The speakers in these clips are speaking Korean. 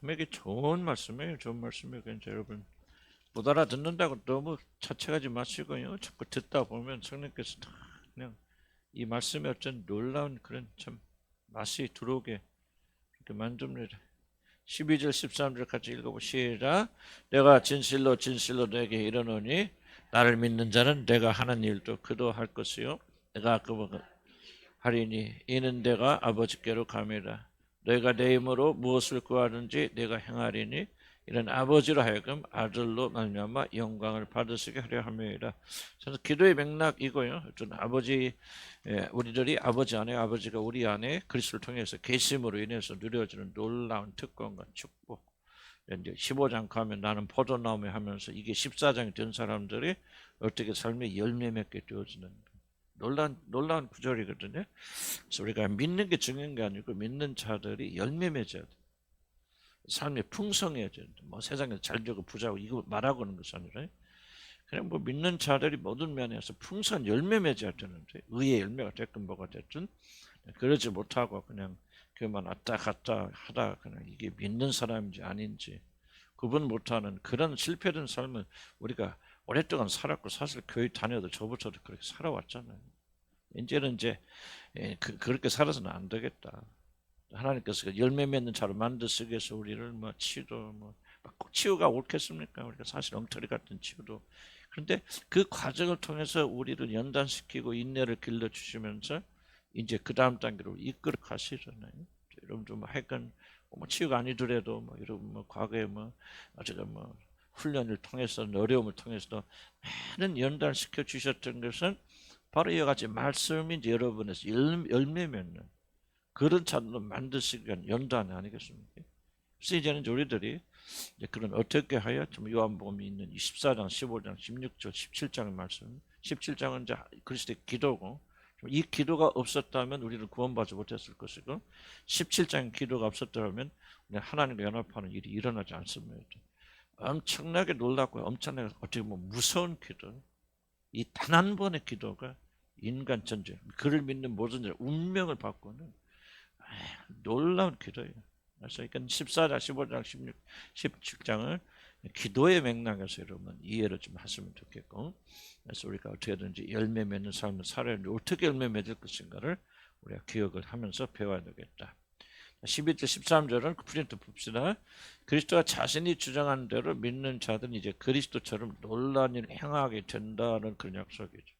분명히 좋은 말씀이에요. 좋은 말씀이에요. 그러니까 여러분 못 알아듣는다고 너무 자책하지 마시고요. 자꾸 듣다 보면 성령께서 다 그냥 이 말씀에 어떤 놀라운 그런 참 맛이 들어오게 이렇게 만듭니다. 12절 13절 같이 읽어보시라. 내가 진실로 진실로 너에게 이르노니 나를 믿는 자는 내가 하는 일도 그도 할 것이요 내가 그거 하리니 이는 내가 아버지께로 감이라. 너희가 내 이름으로 무엇을 구하든지 내가 행하리니 이런 아버지로 하여금 아들로 말미암아 영광을 받으시게 하려 함이라. 저는 기도의 맥락 이거요. 전 아버지 우리들이 아버지 안에 아버지가 우리 안에 그리스도를 통해서 계심으로 인해서 누려지는 놀라운 특권과 축복. 이제 15장 가면 나는 포도나무에 하면서 이게 14장이 된 사람들이 어떻게 삶의 열매 맺게 되어지는 놀라운 구절이거든요. 그래서 우리가 믿는 게 중요한 게 아니고 믿는 자들이 열매 맺어야 돼. 삶이 풍성해져야 돼. 뭐 세상에 잘 되고 부자고 이거 말하고는 것이 아니라 그냥 뭐 믿는 자들이 모든 면에서 풍성한 열매 맺어야 되는데 의의 열매가 됐든 뭐가 됐든 그러지 못하고 그냥 그만 왔다 갔다 하다 그냥 이게 믿는 사람인지 아닌지 구분 못하는 그런 실패된 삶을 우리가 오랫동안 살았고 사실 교회 다녀도 저부터도 그렇게 살아왔잖아요. 이제는 그렇게 살아서는 안 되겠다. 하나님께서 열매 맺는 자로 만드시기 위해서 우리를 뭐 치유도 꼭 치유가 옳겠습니까? 우리가 사실 엉터리 같은 치유도. 그런데 그 과정을 통해서 우리를 연단시키고 인내를 길러 주시면서 이제 그 다음 단계로 이끌어 가시잖아요. 여러분도 뭐 하여간 뭐 치유가 아니더라도 뭐 여러분 뭐 과거에 제가 훈련을 통해서 어려움을 통해서 많은 연단시켜 주셨던 것은 바로 이와 같이 말씀이 여러분에서 열매 맺는 그런 자들로 만드시기 위한 연단 아니겠습니까? 그래서 이제는 우리들이 이제 그런 어떻게 하여 좀 요한복음이 있는 24장, 15장, 16절, 17장의 말씀, 17장은 이제 그리스도의 기도고 이 기도가 없었다면 우리는 구원받지 못했을 것이고 17장 기도가 없었다면 하나님과 연합하는 일이 일어나지 않습니다. 엄청나게 놀랍고 엄청나게 어떻게 보면 무서운 기도, 이 단 한 번의 기도가 인간 전쟁, 그를 믿는 모든 자의 운명을 바꾸는 놀라운 기도예요. 그래서 14장, 15장, 16, 17장을 기도의 맥락에서 여러분 이해를 좀 하시면 좋겠고, 그래서 우리가 어떻게든지 열매 맺는 삶을 살아야 하는데 어떻게 열매 맺을 것인가를 우리가 기억을 하면서 배워야 되겠다. 12절 13절은 프린트 봅시다. 그리스도가 자신이 주장하는 대로 믿는 자들은 이제 그리스도처럼 놀라운 일을 행하게 된다는 그런 약속이죠.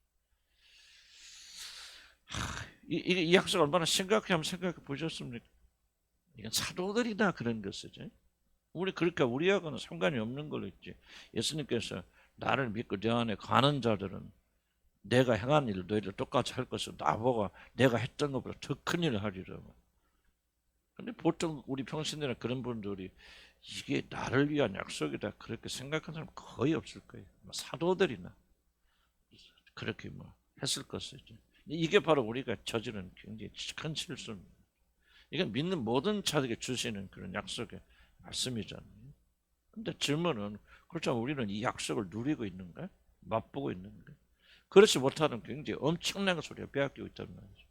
이 약속 얼마나 심각해 한번 생각해 보셨습니까? 이건 사도들이나 그런 것이지. 우리하고는 상관이 없는 걸로 있지. 예수님께서 나를 믿고 내 안에 가는 자들은 내가 행한 일을 너희들 똑같이 할 것이고 나보고 내가 했던 것보다 더 큰 일을 하리라. 근데 보통 우리 평신도나 그런 분들이 이게 나를 위한 약속이다 그렇게 생각하는 사람 거의 없을 거예요. 사도들이나 그렇게 했을 것이죠. 이게 바로 우리가 저지른 굉장히 큰 실수입니다. 이건 믿는 모든 자들에게 주시는 그런 약속의 말씀이잖아요. 근데 질문은 그렇다면 우리는 이 약속을 누리고 있는가? 맛보고 있는가? 그렇지 못하는 굉장히 엄청난 것을 우리가 빼앗기고 있단 말이죠.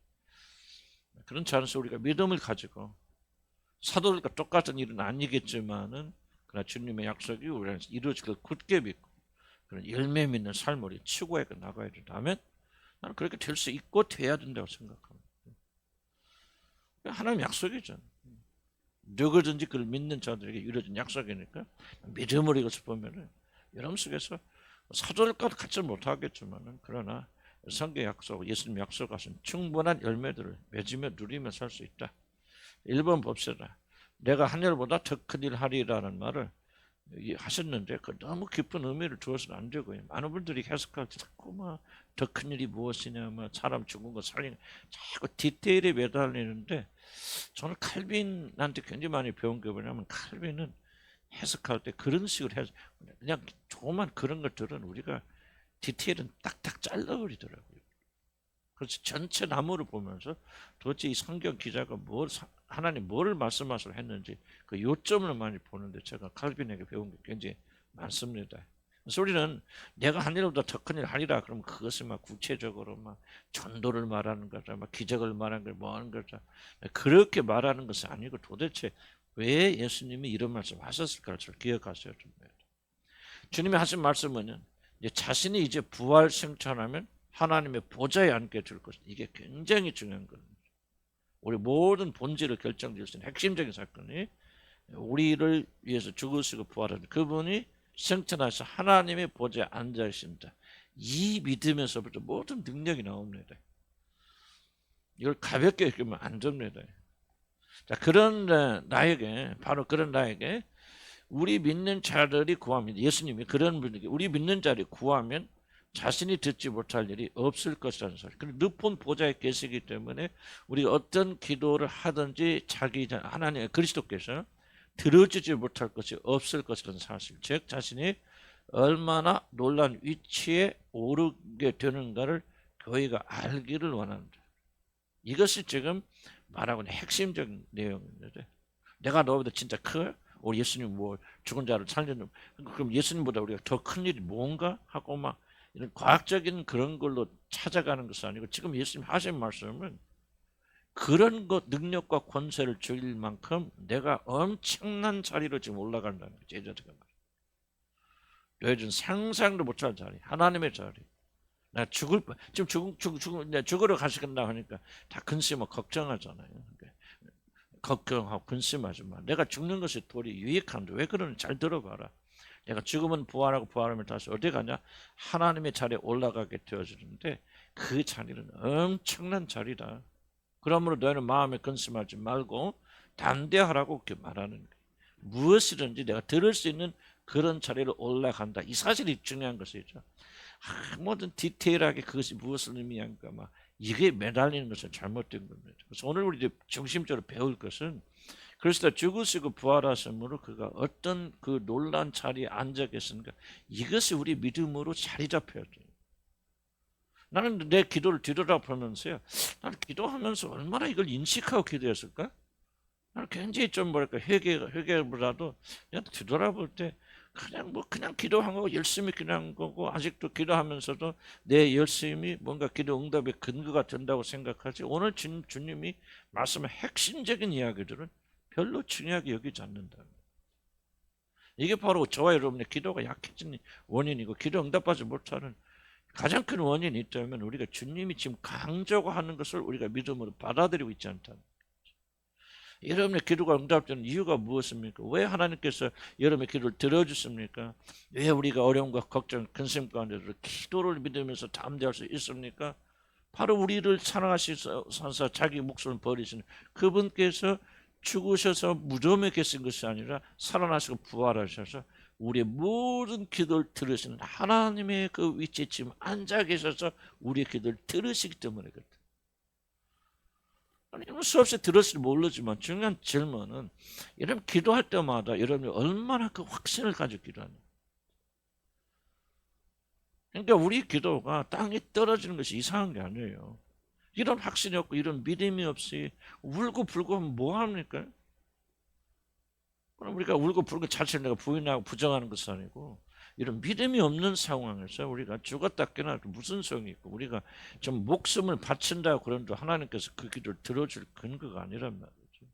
그런 차원에서 우리가 믿음을 가지고 사도들과 똑같은 일은 아니겠지만은 그러나 주님의 약속이 우리한테 이루어질 걸 굳게 믿고 그런 열매 믿는 삶을 우리 추구해 나가야 된다면 나는 그렇게 될 수 있고 돼야 된다고 생각합니다. 하나님 약속이잖아요. 누구든지 그를 믿는 자들에게 이루어진 약속이니까 믿음으로 이것을 보면은 여러분 속에서 사도들과도 같지 못하겠지만은 그러나 성경 약속, 예수님 약속하신 충분한 열매들을 맺으며 누리며 살 수 있다. 1번 봅시다. 내가 하늘보다 더 큰 일 하리라는 말을 하셨는데 그 너무 깊은 의미를 두어서는 안 되고요. 많은 분들이 해석할 때 자꾸 더 큰 일이 무엇이냐, 사람 죽은 거 살리는 자꾸 디테일에 매달리는데 저는 칼빈한테 굉장히 많이 배운 게 뭐냐면 칼빈은 해석할 때 그런 식으로 해서 그냥 조그만 그런 것들은 우리가 디테일은 딱딱 잘라버리더라고요. 그래서 전체 나무를 보면서 도대체 이 성경 기자가 하나님 뭐를 말씀하시려 했는지 그 요점을 많이 보는데 제가 칼빈에게 배운 게 굉장히 많습니다. 그래서 우리는 내가 한 일보다 더 큰 일 하리라 그러면 그것을 구체적으로 전도를 말하는 거죠, 기적을 말하는 걸 뭐 하는 거죠. 그렇게 말하는 것은 아니고 도대체 왜 예수님이 이런 말씀 하셨을까를 잘 기억하셔야 됩니다. 주님이 하신 말씀은 이제 자신이 이제 부활 승천하면 하나님의 보좌에 앉게 될 것. 이게 굉장히 중요한 겁니다. 우리 모든 본질을 결정질 수 있는 핵심적인 사건이 우리를 위해서 죽으시고 부활하는 그분이 승천하셔서 하나님의 보좌에 앉아 계신다. 이 믿음에서부터 모든 능력이 나옵니다. 이걸 가볍게 여기면 안 됩니다. 자, 그런 나에게, 바로 그런 나에게 우리 믿는 자들이 구합니다. 예수님이 그런 분에게 우리 믿는 자들이 구하면 자신이 듣지 못할 일이 없을 것이라는 소리. 그리고 높은 보좌에 계시기 때문에 우리가 어떤 기도를 하든지 자기 하나님 그리스도께서 들어주지 못할 것이 없을 것이라는 사실. 즉 자신이 얼마나 놀란 위치에 오르게 되는가를 교회가 알기를 원합니다. 이것이 지금 말하고 있는 핵심적인 내용입니다. 내가 너보다 진짜 커요? 우리 예수님 뭐 죽은 자를 살리는, 그럼 예수님보다 우리가 더 큰 일이 뭔가 하고 막 이런 과학적인 그런 걸로 찾아가는 것이 아니고 지금 예수님 하신 말씀은 그런 것 능력과 권세를 주일 만큼 내가 엄청난 자리로 지금 올라간다는 거죠. 제자들과 말이에요. 너희들은 상상도 못할 자리, 하나님의 자리. 나 지금 죽으러 가시겠다 하니까 다 근심하고 걱정하잖아요. 걱정하고 근심하지 마. 내가 죽는 것이 도리 유익한데 왜 그러는지 잘 들어봐라. 내가 죽으면 부활하고 부활하면 다시 어디 가냐? 하나님의 자리에 올라가게 되어지는데 그 자리는 엄청난 자리다. 그러므로 너희는 마음에 근심하지 말고 담대하라고 그렇게 말하는 거예요. 무엇이든지 내가 들을 수 있는 그런 자리로 올라간다. 이 사실이 중요한 것이죠. 모든 디테일하게 그것이 무엇을 의미한가 막 이게 매달리는 것은 잘못된 겁니다. 그래서 오늘 우리 중심적으로 배울 것은 그리스도 죽으시고 부활하심으로 그가 어떤 그 놀란 자리에 앉아 계신가 이것이 우리 믿음으로 자리 잡혀야 돼요. 나는 내 기도를 뒤돌아보면서요. 나는 기도하면서 얼마나 이걸 인식하고 기도했을까? 나는 굉장히 좀 뭐랄까 회개보다도 그냥 뒤돌아볼 때 그냥 기도한 거고 열심히 기도한 거고 아직도 기도하면서도 내 열심이 뭔가 기도 응답의 근거가 된다고 생각하지 오늘 주님이 말씀한 핵심적인 이야기들은 별로 중요하게 여기지 않는다. 이게 바로 저와 여러분의 기도가 약해진 원인이고 기도 응답하지 못하는 가장 큰 원인이 있다면 우리가 주님이 지금 강조하는 것을 우리가 믿음으로 받아들이고 있지 않다. 여러분의 기도가 응답되는 이유가 무엇입니까? 왜 하나님께서 여러분의 기도를 들어주십니까? 왜 우리가 어려움과 걱정, 근심 가운데서 기도를 믿으면서 담대할 수 있습니까? 바로 우리를 사랑하시서 자기 목숨을 버리시는 그분께서 죽으셔서 무덤에 계신 것이 아니라 살아나시고 부활하셔서 우리의 모든 기도를 들으시는 하나님의 그 위치에 지금 앉아 계셔서 우리의 기도를 들으시기 때문에 그렇다. 여러분 수없이 들었을지 모르지만 중요한 질문은 여러분 기도할 때마다 여러분이 얼마나 그 확신을 가지고 기도하냐. 그러니까 우리 기도가 땅에 떨어지는 것이 이상한 게 아니에요. 이런 확신이 없고 이런 믿음이 없이 울고 불고 하면 뭐합니까? 그럼 우리가 울고 불고 자체를 내가 부인하고 부정하는 것은 아니고 이런 믿음이 없는 상황에서 우리가 죽었다 깨어나도 무슨 소용이 있고 우리가 좀 목숨을 바친다고 그런데 하나님께서 그 기도를 들어줄 근거가 아니란 말이죠.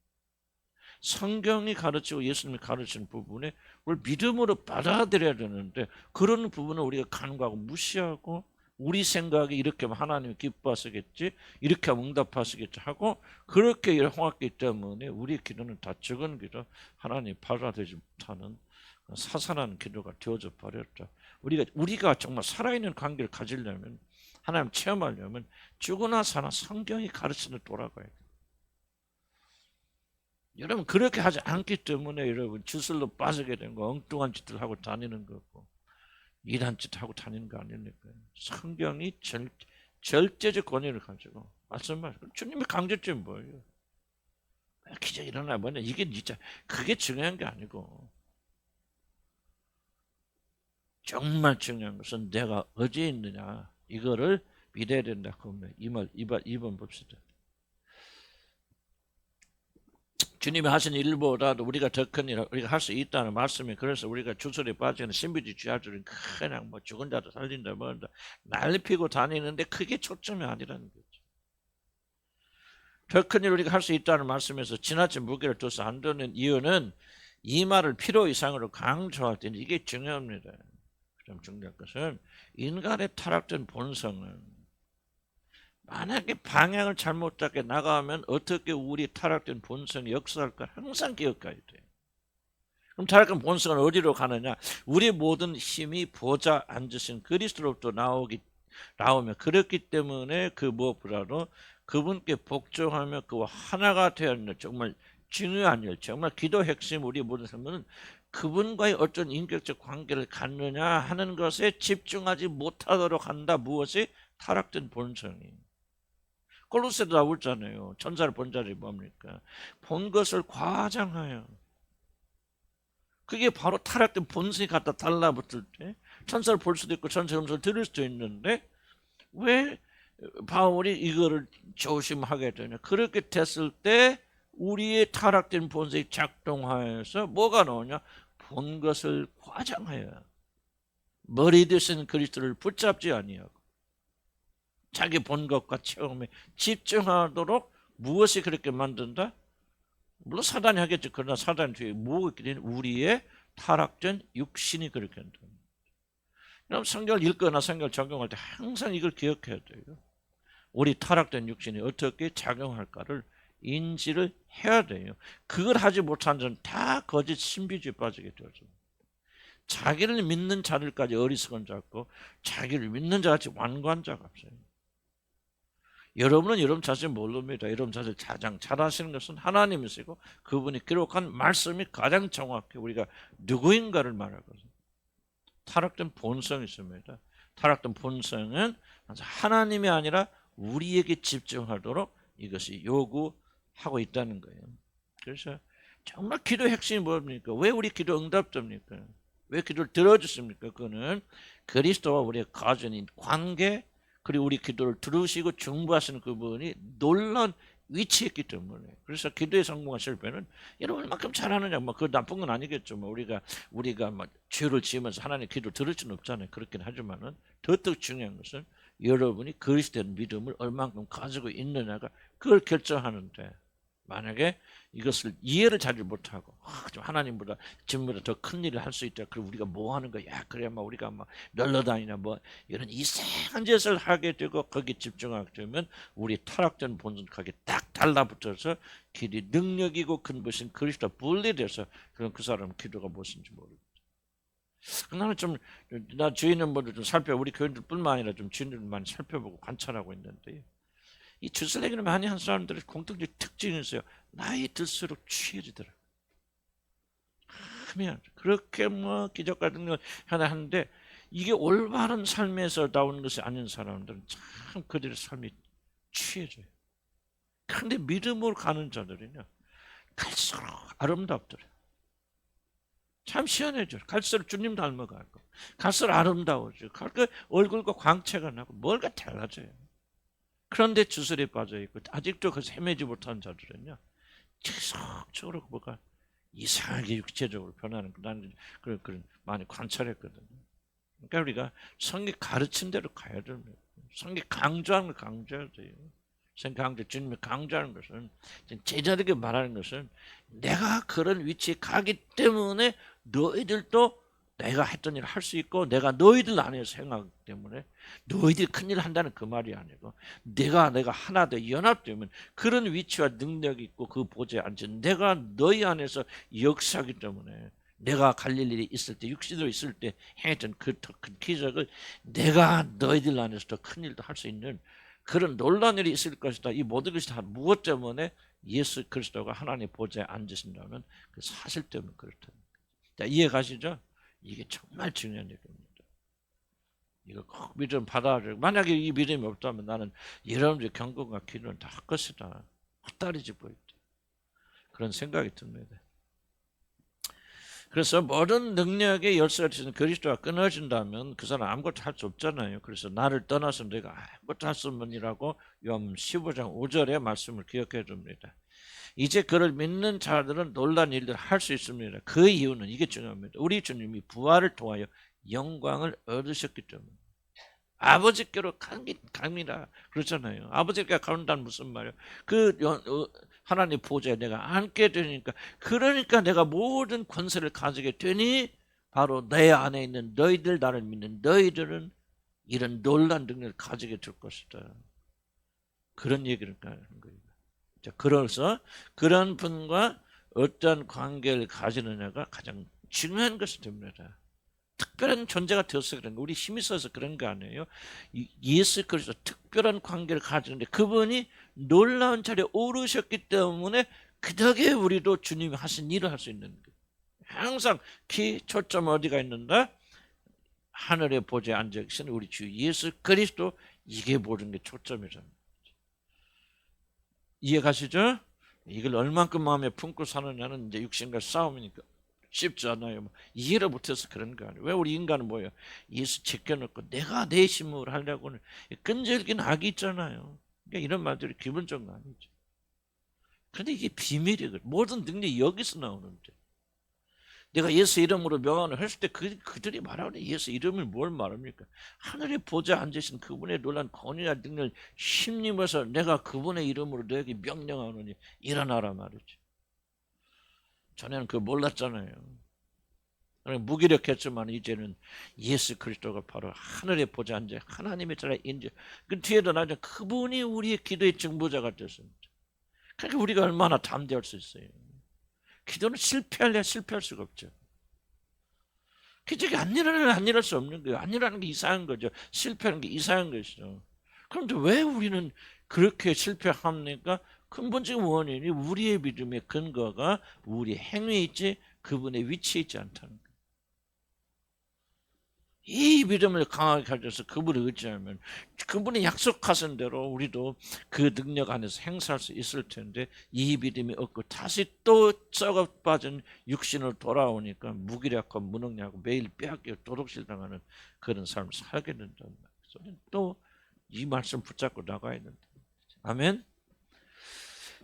성경이 가르치고 예수님이 가르치는 부분에 우리 믿음으로 받아들여야 되는데 그런 부분을 우리가 간과하고 무시하고 우리 생각이 이렇게 하면 하나님이 기뻐하시겠지 이렇게 하면 응답하시겠지 하고 그렇게 홍합기 때문에 우리 기도는 다 적은 기도 하나님이 받아들이지 못하는 사산한 기도가 되어져 버렸죠. 우리가 정말 살아있는 관계를 가지려면 하나님 체험하려면 죽으나 사나 성경이 가르치는 돌아가야 돼요. 여러분 그렇게 하지 않기 때문에 여러분 주술로 빠지게 된 거 엉뚱한 짓을 하고 다니는 거고 이단 짓 하고 다니는 거 아닙니까? 성경이 절대적 권위를 가지고 말씀하시고 주님의 강조점이 뭐예요? 기적 일어나 뭐냐 이게 진짜 그게 중요한 게 아니고 정말 중요한 것은 내가 어디에 있느냐 이거를 믿어야 된다. 그러면 이번 봅시다. 주님이 하신 일보다도 우리가 더 큰 일, 우리가 할 수 있다는 말씀이 그래서 우리가 주술에 빠지는 신비주의자들은 그냥 뭐 죽은 자도 살린다 뭐한다 날피고 다니는데 그게 초점이 아니라는 거죠. 더 큰 일 우리가 할 수 있다는 말씀에서 지나친 무게를 둬서 안 되는 이유는 이 말을 필요 이상으로 강조할 때는 이게 중요합니다. 좀 중요한 것은 인간의 타락된 본성은 만약에 방향을 잘못 잡게 나가면 어떻게 우리 타락된 본성이 역사할까 항상 기억해야 돼요. 그럼 타락된 본성은 어디로 가느냐? 우리 모든 힘이 보좌 앉으신 그리스도로부터 나오며 그렇기 때문에 그 무엇보다도 그분께 복종하며 그와 하나가 되어 있는 정말 중요한 일, 정말 기도 핵심 우리 모든 삶은 그분과의 어떤 인격적 관계를 갖느냐 하는 것에 집중하지 못하도록 한다. 무엇이? 타락된 본성이. 골로새도 나오잖아요. 천사를 본 자들이 뭡니까? 본 것을 과장하여. 그게 바로 타락된 본성이 갖다 달라붙을 때 천사를 볼 수도 있고 천사의 음성을 들을 수도 있는데 왜 바울이 이거를 조심하게 되냐? 그렇게 됐을 때 우리의 타락된 본성이 작동하여서 뭐가 나오냐? 본 것을 과장하여 머리 대신 그리스도를 붙잡지 아니하고 자기 본 것과 체험에 집중하도록 무엇이 그렇게 만든다? 물론 사단이 하겠죠. 그러나 사단 뒤에 뭐가 있기 때문에 우리의 타락된 육신이 그렇게 한다. 그럼 성경을 읽거나 성경을 적용할 때 항상 이걸 기억해야 돼요. 우리 타락된 육신이 어떻게 작용할까를 인지를 해야 돼요. 그걸 하지 못한 자는 다 거짓 신비주의에 빠지게 되죠. 자기를 믿는 자들까지 어리석은 자고 자기를 믿는 자같이 완고한 자가 없어요. 여러분은 여러분 자신 모릅니다. 여러분 자신 가장 잘하시는 것은 하나님이시고 그분이 기록한 말씀이 가장 정확히 우리가 누구인가를 말하거든요. 타락된 본성이 있습니다. 타락된 본성은 하나님이 아니라 우리에게 집중하도록 이것이 요구하고 있다는 거예요. 그래서 정말 기도 핵심이 뭡니까? 왜 우리 기도 응답됩니까? 왜 기도를 들어주십니까? 그거는 그리스도와 우리의 가정인 관계 그리고 우리 기도를 들으시고 중보하시는 그분이 놀라운 위치에 있기 때문에. 그래서 기도의 성공과 실패는 여러분 얼마큼 잘하느냐 뭐 그 나쁜 건 아니겠죠. 뭐 우리가 뭐 죄를 지으면서 하나님 기도 들을 수는 없잖아요. 그렇긴 하지만은 더 중요한 것은 여러분이 그리스도의 믿음을 얼만큼 가지고 있느냐가 그걸 결정하는데 만약에 이것을 이해를 잘 못하고 좀 하나님보다 지금보다 더 큰 일을 할 수 있다. 그럼 우리가 뭐 하는 거야? 그래야 막 우리가 막 널러다니나 뭐 이런 이상한 짓을 하게 되고 거기에 집중하게 되면 우리 타락된 본성하게 딱 달라붙어서 길이 능력이고 큰 것인 그리스도 분리돼서 그럼 그 사람은 기도가 무엇인지 모르겠어. 나는 나 주인은 뭐를 좀 우리 교인들뿐만 아니라 좀 주인들 많이 살펴보고 관찰하고 있는데 이 주술래기를 많이 한 사람들의 공통적 특징이 있어요. 나이 들수록 취해지더라. 하면 그렇게 뭐 기적 같은 거 하나 하는데 이게 올바른 삶에서 나오는 것이 아닌 사람들은 참 그들의 삶이 취해져요. 그런데 믿음으로 가는 자들은요 갈수록 아름답더라. 참 시원해져. 갈수록 주님 닮아가고 갈수록 아름다워져. 얼굴과 광채가 나고 뭘가 달라져요. 그런데 주술에 빠져있고 아직도 그 헤매지 못한 자들은요 계속적으로 뭐가 이상하게 육체적으로 변하는 나는 그런 많이 관찰했거든요. 그러니까 우리가 성경 가르친 대로 가야 됩니다. 성경 강조하는 걸 강조해야 돼요. 성경 주님이 강조하는 것은 제자들에게 말하는 것은 내가 그런 위치에 가기 때문에 너희들도 내가 했던 일을 할 수 있고 내가 너희들 안에서 행하기 때문에 너희들이 큰일을 한다는 그 말이 아니고 내가 하나 더 연합되면 그런 위치와 능력이 있고 그 보좌에 앉은 내가 너희 안에서 역사하기 때문에 내가 갈릴 일이 있을 때 육신으로 있을 때 행했던 그 더 큰 기적을 내가 너희들 안에서 더 큰 일도 할 수 있는 그런 놀라운 일이 있을 것이다. 이 모든 것이 다 무엇 때문에 예수 그리스도가 하나님의 보좌에 앉으신다는 그 사실 때문에 그렇다. 자, 이해 가시죠? 이게 정말 중요한 얘기입니다. 이거 꼭 믿음 받아가지고 만약에 이 믿음이 없다면 나는 여러분들의 경건과 기도는 다 할 것이다. 헛다리 짚고 있다. 그런 생각이 듭니다. 그래서 모든 능력의 열쇠가 되는 그리스도가 끊어진다면 그 사람 아무것도 할 수 없잖아요. 그래서 나를 떠나서 내가 아무것도 할 수 없느니라고 요한 15장 5절의 말씀을 기억해 줍니다. 이제 그를 믿는 자들은 놀라운 일들을 할 수 있습니다. 그 이유는 이게 중요합니다. 우리 주님이 부활을 통하여 영광을 얻으셨기 때문에 아버지께로 갑니다. 그렇잖아요. 아버지께 간다는 무슨 말이에요? 하나님 보좌에 내가 앉게 되니까, 그러니까 내가 모든 권세를 가지게 되니 바로 내 안에 있는 너희들, 나를 믿는 너희들은 이런 놀라운 능력을 가지게 될 것이다. 그런 얘기를 하는 거예요. 자, 그래서 그런 분과 어떤 관계를 가지느냐가 가장 중요한 것이 됩니다. 특별한 존재가 되어서 그런 거, 우리 힘이 있어서 그런 거 아니에요. 예수 그리스도 특별한 관계를 가지는데 그분이 놀라운 자리에 오르셨기 때문에 그 덕에 우리도 주님이 하신 일을 할 수 있는 거예요. 항상 초점 어디가 있는가? 하늘의 보좌에 앉아 계신 우리 주 예수 그리스도, 이게 모든 게 초점이잖아요. 이해 가시죠? 이걸 얼만큼 마음에 품고 사느냐는 이제 육신과 싸움이니까 쉽지 않아요. 이해를 못해서 그런 거 아니에요. 왜 우리 인간은 뭐예요? 예수 제껴놓고 내가 내 힘으로 하려고는 끈질긴 악이 있잖아요. 그러니까 이런 말들이 기본적인 거 아니죠. 그런데 이게 비밀이거든. 모든 능력이 여기서 나오는데, 내가 예수 이름으로 명언을 했을 때 그들이 말하는 예수 이름을 뭘 말합니까? 하늘의 보좌에 앉으신 그분의 놀란 권위와 능력을 힘입어서 내가 그분의 이름으로 너에게 명령하노니 일어나라 말이죠. 전에는 그거 몰랐잖아요. 무기력했지만 이제는 예수 그리스도가 바로 하늘의 보좌에 앉아 하나님의 자리에 인제, 그 뒤에도 나중에 그분이 우리의 기도의 증보자가 됐습니다. 그러니까 우리가 얼마나 담대할 수 있어요. 기도는 실패할 수가 없죠. 기적이 안 일어날 수 없는 거예요. 안 일어나는 게 이상한 거죠. 실패하는 게 이상한 것이죠. 그런데 왜 우리는 그렇게 실패합니까? 근본적인 원인이 우리의 믿음의 근거가 우리 행위에 있지 그분의 위치에 있지 않다는 거예요. 이 믿음을 강하게 가져서 그분을 의지하면 그분이 약속하신 대로 우리도 그 능력 안에서 행사할 수 있을 텐데, 이 믿음이 없고 다시 또 썩어 빠진 육신으로 돌아오니까 무기력하고 무능력하고 매일 빼앗기고 도둑질 당하는 그런 삶을 살게 된다는 말이에요. 또 이 말씀 붙잡고 나가야 된다. 아멘.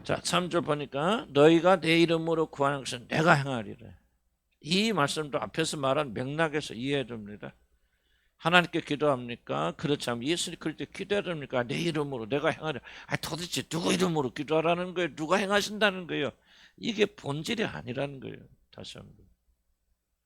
자, 3절 보니까 너희가 내 이름으로 구하는 것은 내가 행하리라. 이 말씀도 앞에서 말한 맥락에서 이해해야 됩니다. 하나님께 기도합니까? 그렇지 않으면 예수님 그럴 때 기도해야 됩니까? 내 이름으로 내가 행하려. 도대체 누구 이름으로 기도하라는 거예요? 누가 행하신다는 거예요? 이게 본질이 아니라는 거예요. 다시 한번.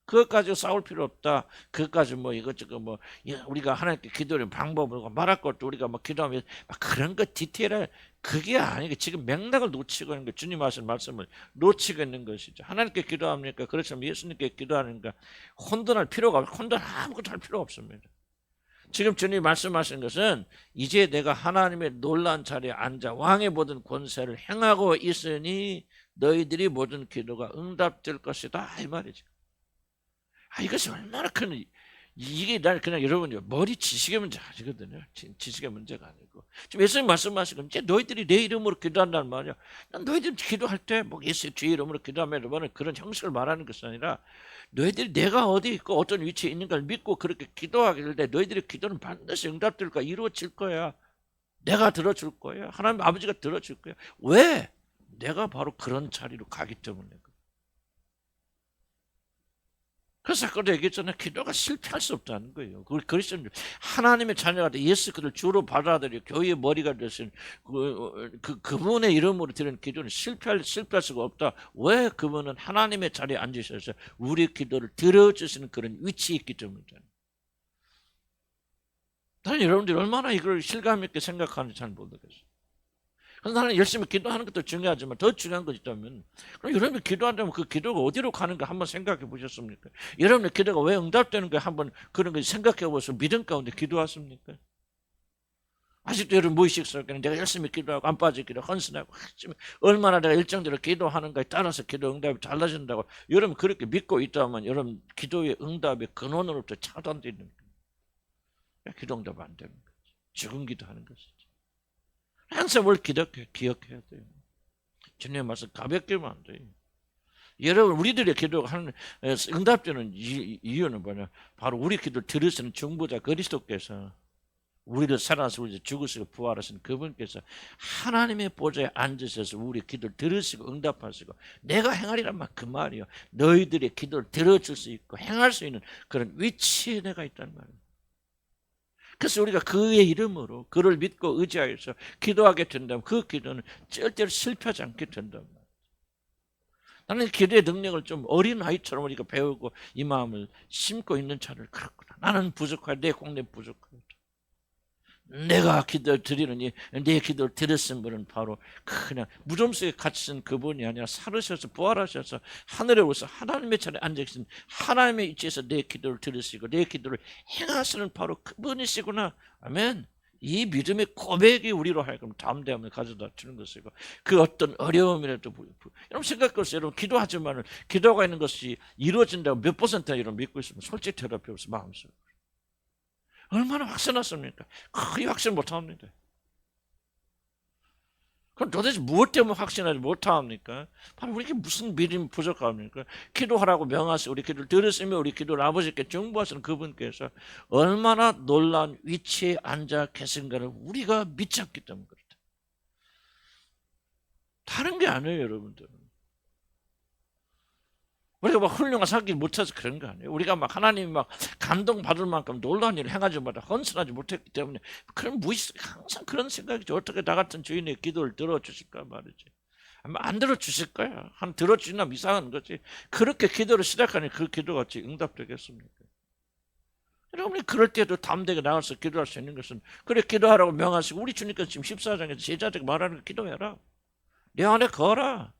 그것 가지고 싸울 필요 없다. 그것까지 이것저것 우리가 하나님께 기도하는 방법을 말할 것도 우리가 기도하면 그런 거 디테일할, 그게 아니고 지금 맥락을 놓치고 있는 거, 주님 하신 말씀을 놓치고 있는 것이죠. 하나님께 기도합니까? 그렇지만 예수님께 기도하는가? 혼돈할 필요가 없고, 혼돈 아무것도 할 필요 없습니다. 지금 주님 말씀하신 것은 이제 내가 하나님의 놀라운 자리에 앉아 왕의 모든 권세를 행하고 있으니 너희들이 모든 기도가 응답될 것이다, 이 말이죠. 이것이 얼마나 큰, 이게 날 그냥 여러분 머리 지식의 문제 아니거든요. 지식의 문제가 아니고. 지금 예수님 말씀하시고 이제 너희들이 내 이름으로 기도한다는 말이야. 난 너희들이 기도할 때 예수 주의 이름으로 기도하면 여러분은 그런 형식을 말하는 것이 아니라, 너희들이 내가 어디 있고 어떤 위치에 있는가를 믿고 그렇게 기도하길 때 너희들의 기도는 반드시 응답될 거야. 이루어질 거야. 내가 들어줄 거야. 하나님 아버지가 들어줄 거야. 왜? 내가 바로 그런 자리로 가기 때문에. 그래서 아까도 얘기했잖아요. 기도가 실패할 수 없다는 거예요. 그리스도는 하나님의 자녀가 돼 예수 그를 주로 받아들여 교회의 머리가 되신 그분의 이름으로 드리는 기도는 실패할 수가 없다. 왜? 그분은 하나님의 자리에 앉으셔서 우리 기도를 들어주시는 그런 위치에 있기 때문이다. 나는 여러분들이 얼마나 이걸 실감 있게 생각하는지 잘 모르겠어요. 그래서 나는 열심히 기도하는 것도 중요하지만 더 중요한 것이 있다면, 그럼 여러분이 기도한다면 그 기도가 어디로 가는가 한번 생각해 보셨습니까? 여러분의 기도가 왜 응답되는가 한번 그런 걸 생각해 보셔서 믿음 가운데 기도하십니까? 아직도 여러분 무의식스럽게는 내가 열심히 기도하고 안 빠지기로 헌신하고 얼마나 내가 일정대로 기도하는가에 따라서 기도 응답이 달라진다고 여러분 그렇게 믿고 있다면 여러분 기도의 응답의 근원으로부터 차단되는 거예요. 기도 응답 안 되는 거죠. 죽은 기도하는 것이죠. 항상 뭘 기억해야 돼요. 주님의 말씀 가볍게 하면 안 돼요. 여러분 우리들의 기도가 하는 응답되는 이유는 뭐냐? 바로 우리 기도를 들으시는 중보자 그리스도께서 우리를 살아서 우리 죽으시고 부활하신 그분께서 하나님의 보좌에 앉으셔서 우리 기도를 들으시고 응답하시고 내가 행하리란 말 그 말이요. 너희들의 기도를 들어줄 수 있고 행할 수 있는 그런 위치에 내가 있다는 말이에요. 그래서 우리가 그의 이름으로 그를 믿고 의지하여서 기도하게 된다면 그 기도는 절대로 실패하지 않게 된단 말이에요. 나는 기도의 능력을 좀 어린아이처럼 우리가 배우고 이 마음을 심고 있는 차를 그렇구나. 나는 부족하다. 내 공내 부족하다. 내가 기도를 드리느니 내 기도를 들으신 분은 바로 그냥 무덤 속에 갇힌 그분이 아니라 살으셔서 부활하셔서 하늘에 오셔서 하나님의 자리에 앉아 계신 하나님의 위치에서 내 기도를 들으시고 내 기도를 행하시는 바로 그분이시구나. 아멘. 이 믿음의 고백이 우리로 하여금 담대함을 가져다 주는 것이고 그 어떤 어려움이라도 여러분 생각해보세요. 여러분 기도하지만 기도가 있는 것이 이루어진다고 몇 %나 이런 믿고 있으면 솔직히 대답해 보세요. 마음속으로. 얼마나 확신하십니까? 거의 확신 못합니다. 그럼 도대체 무엇 때문에 확신하지 못합니까? 바로 우리에게 무슨 믿음이 부족합니까? 기도하라고 명하시고 우리 기도를 들으시며 우리 기도를 아버지께 정보하시는 그분께서 얼마나 놀라운 위치에 앉아 계신가를 우리가 믿지 않기 때문에 그렇다. 다른 게 아니에요, 여러분들은. 우리가 막 훌륭한 사기를 못해서 그런 거 아니에요. 우리가 막 하나님이 막 감동받을 만큼 놀라운 일을 행하지 못하고 헌신하지 못했기 때문에 그런 항상 그런 생각이죠. 어떻게 나 같은 주인의 기도를 들어주실까 말이지. 아마 안 들어주실 거야. 한 들어주시면 이상한 거지. 그렇게 기도를 시작하니 그 기도가 어찌 응답되겠습니까? 여러분이 그럴 때도 담대하게 나가서 기도할 수 있는 것은 그래 기도하라고 명하시고 우리 주님께서 지금 14장에서 제자들에게 말하는 거 기도해라. 내 안에 거라.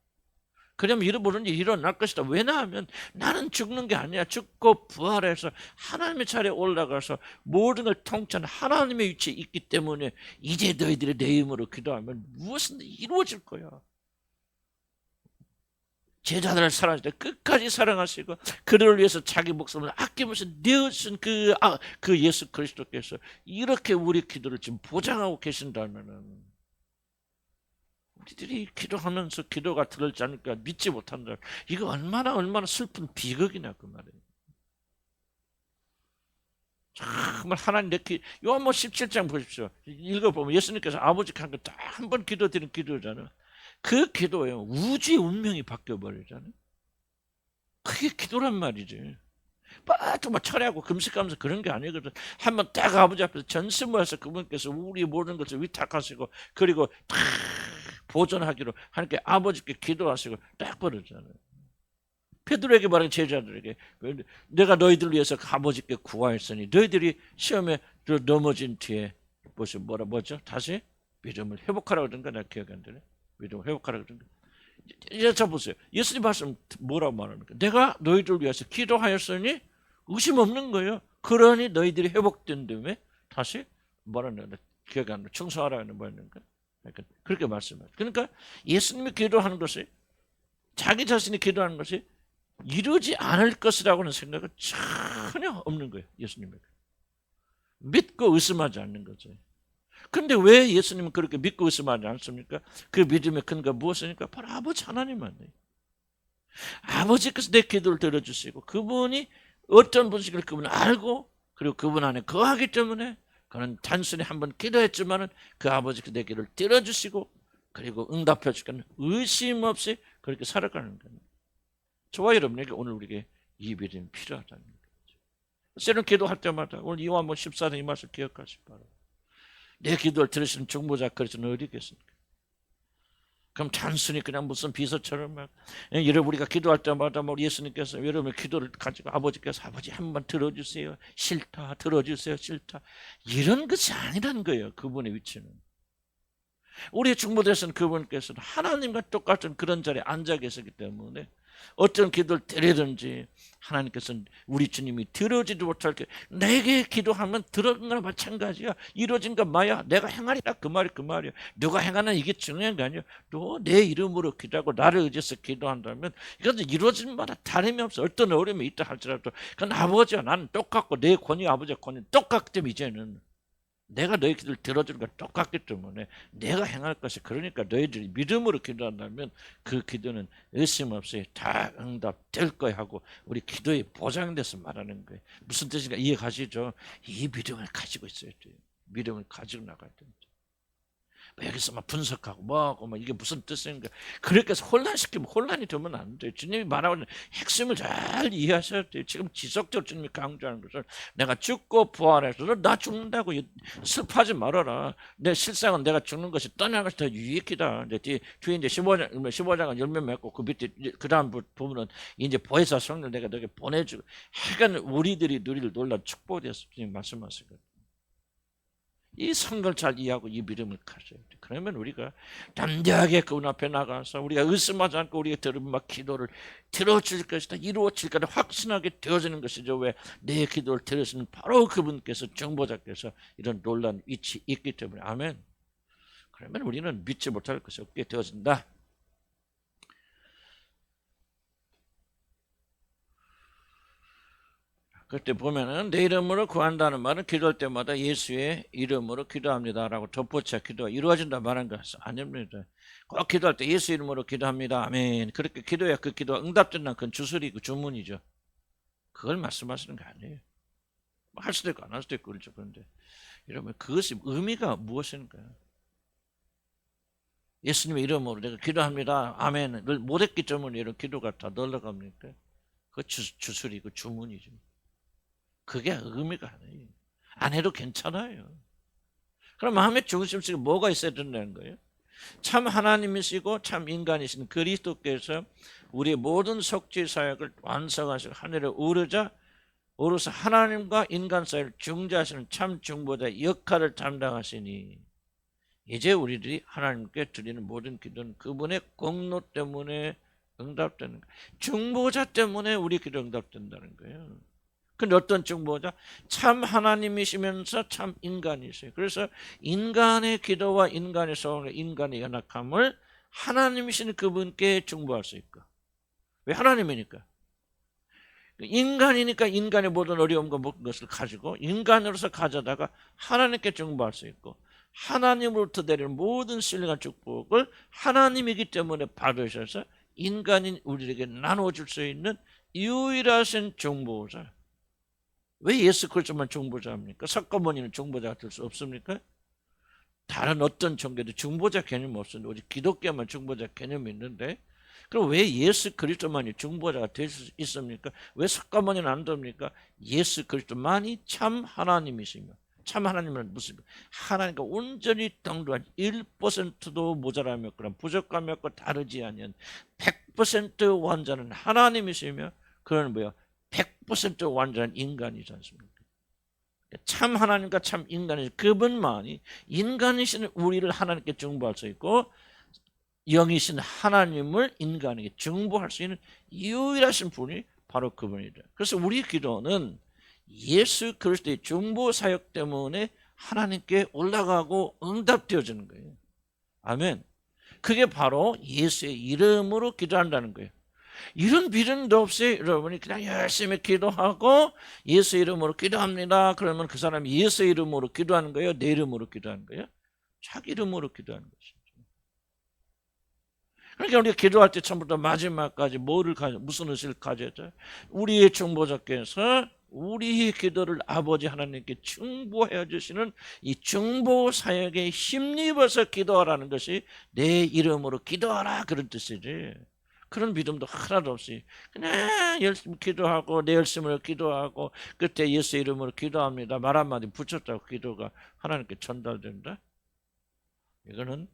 그러면 잃어버린 일이 일어날 것이다. 왜냐하면 나는 죽는 게 아니야. 죽고 부활해서 하나님의 자리에 올라가서 모든 걸 통치하는 하나님의 위치에 있기 때문에 이제 너희들이 내 이름으로 기도하면 무엇은 이루어질 거야. 제자들을 사랑할 때 끝까지 사랑하시고 그들을 위해서 자기 목숨을 아끼면서 내어준 그 예수 그리스도께서 이렇게 우리 기도를 지금 보장하고 계신다면은 우리들이 기도하면서 기도가 들어지 않을까 믿지 못한다. 이거 얼마나 슬픈 비극이냐 그 말이에요. 정말 하나님 요한복음 17장 보십시오. 읽어보면 예수님께서 아버지께 한 거 딱 한 번 기도드린 기도잖아요. 그 기도에 우주의 운명이 바뀌어버리잖아요. 그게 기도란 말이지. 막 철회하고 금식하면서 그런 게 아니거든. 한번 딱 아버지 앞에서 전심을 해서 그분께서 우리 모든 것을 위탁하시고 그리고 딱 보존하기로 하나님께 아버지께 기도하시고 딱 버렸잖아요. 베드로에게 말한 제자들에게 내가 너희들을 위해서 아버지께 구하였으니 너희들이 시험에 넘어진 뒤에 뭐죠? 다시 믿음을 회복하라고 그러던가 내가 기억이 안 되네. 믿음을 회복하라고 그러던가. 이제 자 보세요. 예수님 말씀 뭐라고 말합니까? 내가 너희들을 위해서 기도하였으니 의심 없는 거예요. 그러니 너희들이 회복된 다음에 다시 뭐라는 기억이 안 나. 충성하라는 뭐였는가? 그렇게 말씀하죠. 그러니까 예수님이 기도하는 것이 자기 자신이 기도하는 것이 이루지 않을 것이라고는 생각은 전혀 없는 거예요. 예수님에게. 믿고 의심하지 않는 거죠. 그런데 왜 예수님은 그렇게 믿고 의심하지 않습니까? 그 믿음의 근거가 무엇입니까? 바로 아버지 하나님만이에요. 아버지께서 내 기도를 들어주시고 그분이 어떤 분이신지를 그분은 알고 그리고 그분 안에 거하기 때문에 그는 단순히 한번 기도했지만은 그 아버지께서 내 기도를 들어주시고 그리고 응답해 주시는 의심 없이 그렇게 살아가는 거예요. 저와 여러분에게 오늘 우리에게 이 믿음이 필요하다는 거죠. 저는 기도할 때마다 오늘 요한복음 14장 이 말씀 기억하시기 바랍니다. 내 기도를 들으시는 중보자 그리스도는 어디 계십니까? 그럼 단순히 그냥 무슨 비서처럼 막 여러분 우리가 기도할 때마다 뭐 예수님께서 여러분의 기도를 가지고 아버지께서 아버지 한번 들어주세요. 싫다. 들어주세요. 싫다. 이런 것이 아니라는 거예요. 그분의 위치는. 우리의 중보자는 그분께서는 하나님과 똑같은 그런 자리에 앉아 계시기 때문에 어떤 기도를 드리든지 하나님께서는 우리 주님이 들어지도 못할 게 내게 기도하면 들어진 거나 마찬가지야. 이루어진 거 마야. 내가 행하리라 그 말이야. 누가 행하는 이게 중요한 게 아니야. 너 내 이름으로 기도하고 나를 의지해서 기도한다면 이것은 이루어진 바나 다름이 없어. 어떤 어려움이 있다 할지라도 그건 아버지와 나는 똑같고 내 권위 아버지의 권위 똑같기 때문에 이제는 내가 너희 기도를 들어주는 건 똑같기 때문에 내가 행할 것이 그러니까 너희들이 믿음으로 기도한다면 그 기도는 의심 없이 다 응답될 거야 하고 우리 기도에 보장돼서 말하는 거예요. 무슨 뜻인가 이해가시죠? 이 믿음을 가지고 있어야 돼요. 믿음을 가지고 나가야 됩니다. 여기서 막 분석하고 뭐하고 뭐 이게 무슨 뜻인가 그렇게 해서 혼란시키면 혼란이 되면 안 돼요. 주님이 말하고 있는 핵심을 잘 이해하셔야 돼요. 지금 지속적으로 주님이 강조하는 것은 내가 죽고 부활해서 나 죽는다고 슬퍼하지 말아라. 내 실상은 내가 죽는 것이 떠나는 것이 더 유익이다. 뒤에 이제 15장은 열매 맺고 그 밑에 그 다음 부분은 이제 보혜사 성령 내가 너에게 보내주고 하여간 우리들이 누릴 놀라운 축복이었어. 주님 말씀하시거든요. 이 성경을 잘 이해하고 이 믿음을 가져야 돼. 그러면 우리가 담대하게 그분 앞에 나가서 우리가 의심하지 않고 우리가 들으면 막 기도를 들어줄 것이다. 이루어질 거다. 확신하게 되어지는 것이죠. 왜? 내 기도를 들으시는 바로 그분께서 정보자께서 이런 놀라운 위치 있기 때문에. 아멘. 그러면 우리는 믿지 못할 것이 없게 되어진다. 그때 보면은 내 이름으로 구한다는 말은 기도할 때마다 예수의 이름으로 기도합니다라고 덧붙여 기도가 이루어진다 말한 것은 아닙니다. 꼭 기도할 때 예수 이름으로 기도합니다. 아멘. 그렇게 기도해야 그 기도가 응답된다는 그건 주술이고 주문이죠. 그걸 말씀하시는 게 아니에요. 할 수도 있고 안 할 수도 있고 그렇죠. 그런데 여러분 그것이 의미가 무엇인가요? 예수님의 이름으로 내가 기도합니다. 아멘. 늘 못했기 때문에 이런 기도가 다 늘어갑니까? 그 주술이고 주문이죠. 그게 의미가 아니에요. 안 해도 괜찮아요. 그럼 마음의 중심식이 뭐가 있어야 된다는 거예요? 참 하나님이시고 참 인간이신 그리스도께서 우리의 모든 속죄 사역을 완성하시고 하늘에 오르사 하나님과 인간 사이를 중재하시는 참 중보자의 역할을 담당하시니 이제 우리들이 하나님께 드리는 모든 기도는 그분의 공로 때문에 응답되는 거예요. 중보자 때문에 우리 기도 응답된다는 거예요. 근데 어떤 중보자? 참 하나님이시면서 참 인간이세요. 그래서 인간의 기도와 인간의 소원과 인간의 연약함을 하나님이신 그분께 중보할 수 있고. 왜? 하나님이니까. 인간이니까 인간의 모든 어려움과 모든 것을 가지고 인간으로서 가져다가 하나님께 중보할 수 있고 하나님으로부터 내리는 모든 신령한 축복을 하나님이기 때문에 받으셔서 인간인 우리에게 나눠줄 수 있는 유일하신 중보자. 왜 예수 그리스도만 중보자입니까? 석가모니는 중보자가 될 수 없습니까? 다른 어떤 종교도 중보자 개념이 없습니다. 오직 기독교만 중보자 개념이 있는데 그럼 왜 예수 그리스도만이 중보자가 될 수 있습니까? 왜 석가모니는 안 됩니까? 예수 그리스도만이 참 하나님이시며 참 하나님은 무슨 하나님과 온전히 동등한 1%도 모자람이 없거나 부족함이 없고 다르지 않은 100% 완전한 하나님이시며 그건 뭐야? 100% 완전한 인간이지 않습니까? 참 하나님과 참 인간이신 그분만이 인간이신 우리를 하나님께 중보할 수 있고 영이신 하나님을 인간에게 중보할 수 있는 유일하신 분이 바로 그분이다. 그래서 우리 기도는 예수 그리스도의 중보 사역 때문에 하나님께 올라가고 응답되어지는 거예요. 아멘. 그게 바로 예수의 이름으로 기도한다는 거예요. 이런 믿음도 없이 여러분이 그냥 열심히 기도하고 예수 이름으로 기도합니다. 그러면 그 사람이 예수 이름으로 기도하는 거예요? 내 이름으로 기도하는 거예요? 자기 이름으로 기도하는 것이죠. 그러니까 우리가 기도할 때 처음부터 마지막까지 무슨 의식을 가져야 돼? 우리의 중보자께서 우리의 기도를 아버지 하나님께 중보해 주시는 이 중보 사역에 힘입어서 기도하라는 것이 내 이름으로 기도하라 그런 뜻이지. 그런 믿음도 하나도 없이 그냥 열심히 기도하고 내 열심으로 기도하고 그때 예수 이름으로 기도합니다. 말 한마디 붙였다고 기도가 하나님께 전달된다? 이거는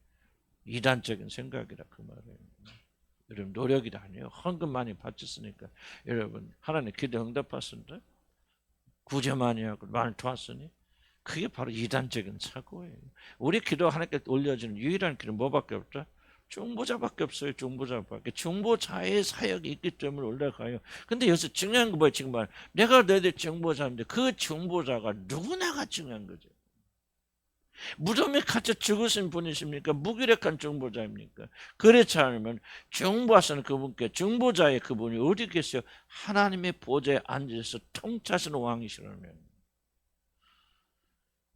이단적인 생각이라 그 말이에요. 여러분 노력이 아니에요. 헌금 많이 바쳤으니까 여러분 하나님 기도 응답하신다? 구제 많이 하고 많이 도왔으니 그게 바로 이단적인 사고예요. 우리 기도 하나님께 올려지는 유일한 길은 뭐밖에 없다? 중보자밖에 없어요. 중보자밖에. 중보자의 사역이 있기 때문에 올라가요. 근데 여기서 중요한 거 뭐예요? 지금 말 내가 너희들 중보자인데 그 중보자가 누구나가 중요한 거죠. 무덤에 갇혀 죽으신 분이십니까? 무기력한 중보자입니까? 그렇지 않으면 중보하시는 그분께 중보자의 그분이 어디 계세요? 하나님의 보좌에 앉아서 통치하시는 왕이시라면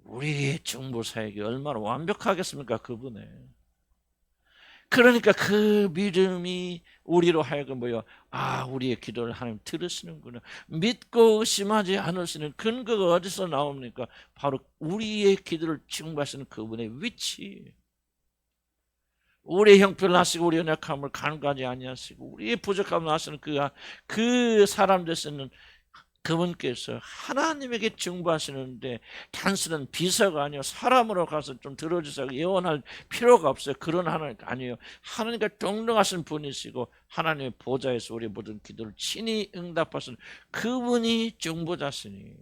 우리의 중보 사역이 얼마나 완벽하겠습니까? 그분의. 그러니까 그 믿음이 우리로 하여금 뭐요? 아, 우리의 기도를 하나님 들으시는구나. 믿고 의심하지 않으시는 근거가 어디서 나옵니까? 바로 우리의 기도를 중보하시는 그분의 위치. 우리의 형편을 아시고 우리의 연약함을 간과하지 아니하시고 우리의 부족함을 아시는 그 사람들에서는 그분께서 하나님에게 증거하시는데 단순한 비서가 아니요 사람으로 가서 좀 들어주세요 예언할 필요가 없어요. 그런 하나님 아니에요. 하나님과 동등하신 분이시고 하나님의 보좌에서 우리 모든 기도를 친히 응답하시는 그분이 중보자시니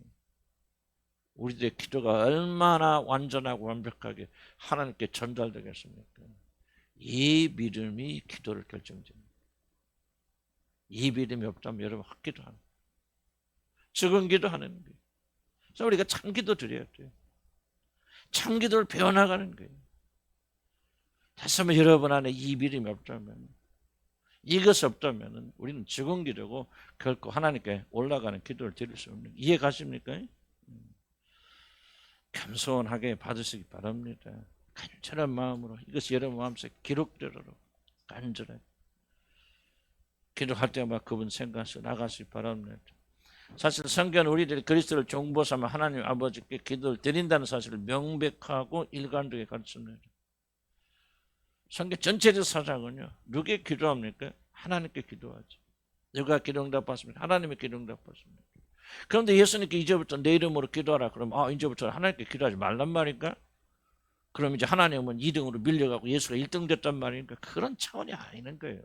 우리들의 기도가 얼마나 완전하고 완벽하게 하나님께 전달되겠습니까? 이 믿음이 기도를 결정짓니다. 이 믿음이 없다면 여러분 헛기도 합니다. 죽은 기도하는 거예요. 그래서 우리가 참기도 드려야 돼요. 참기도를 배워나가는 거예요. 다시 한번 여러분 안에 이 믿음이 없다면 이것이 없다면 우리는 죽은 기도고 결코 하나님께 올라가는 기도를 드릴 수 없는 이해 가십니까? 겸손하게 받으시기 바랍니다. 간절한 마음으로 이것이 여러분 마음속에 기록되도록 간절하게 기도할 때마다 그분 생각해서 나가시기 바랍니다. 사실 성경은 우리들이 그리스도를 종보 삼아 하나님 아버지께 기도를 드린다는 사실을 명백하고 일관되게 가르칩니다. 성경 전체적 사상은요. 누구에게 기도합니까? 하나님께 기도하죠. 누가 기도 응답받습니까? 하나님의 기도 응답받습니다. 그런데 예수님께 이제부터 내 이름으로 기도하라 그러면 이제부터 하나님께 기도하지 말란 말인가? 그럼 이제 하나님은 2등으로 밀려가고 예수가 1등 됐단 말이니까 그런 차원이 아니는 거예요.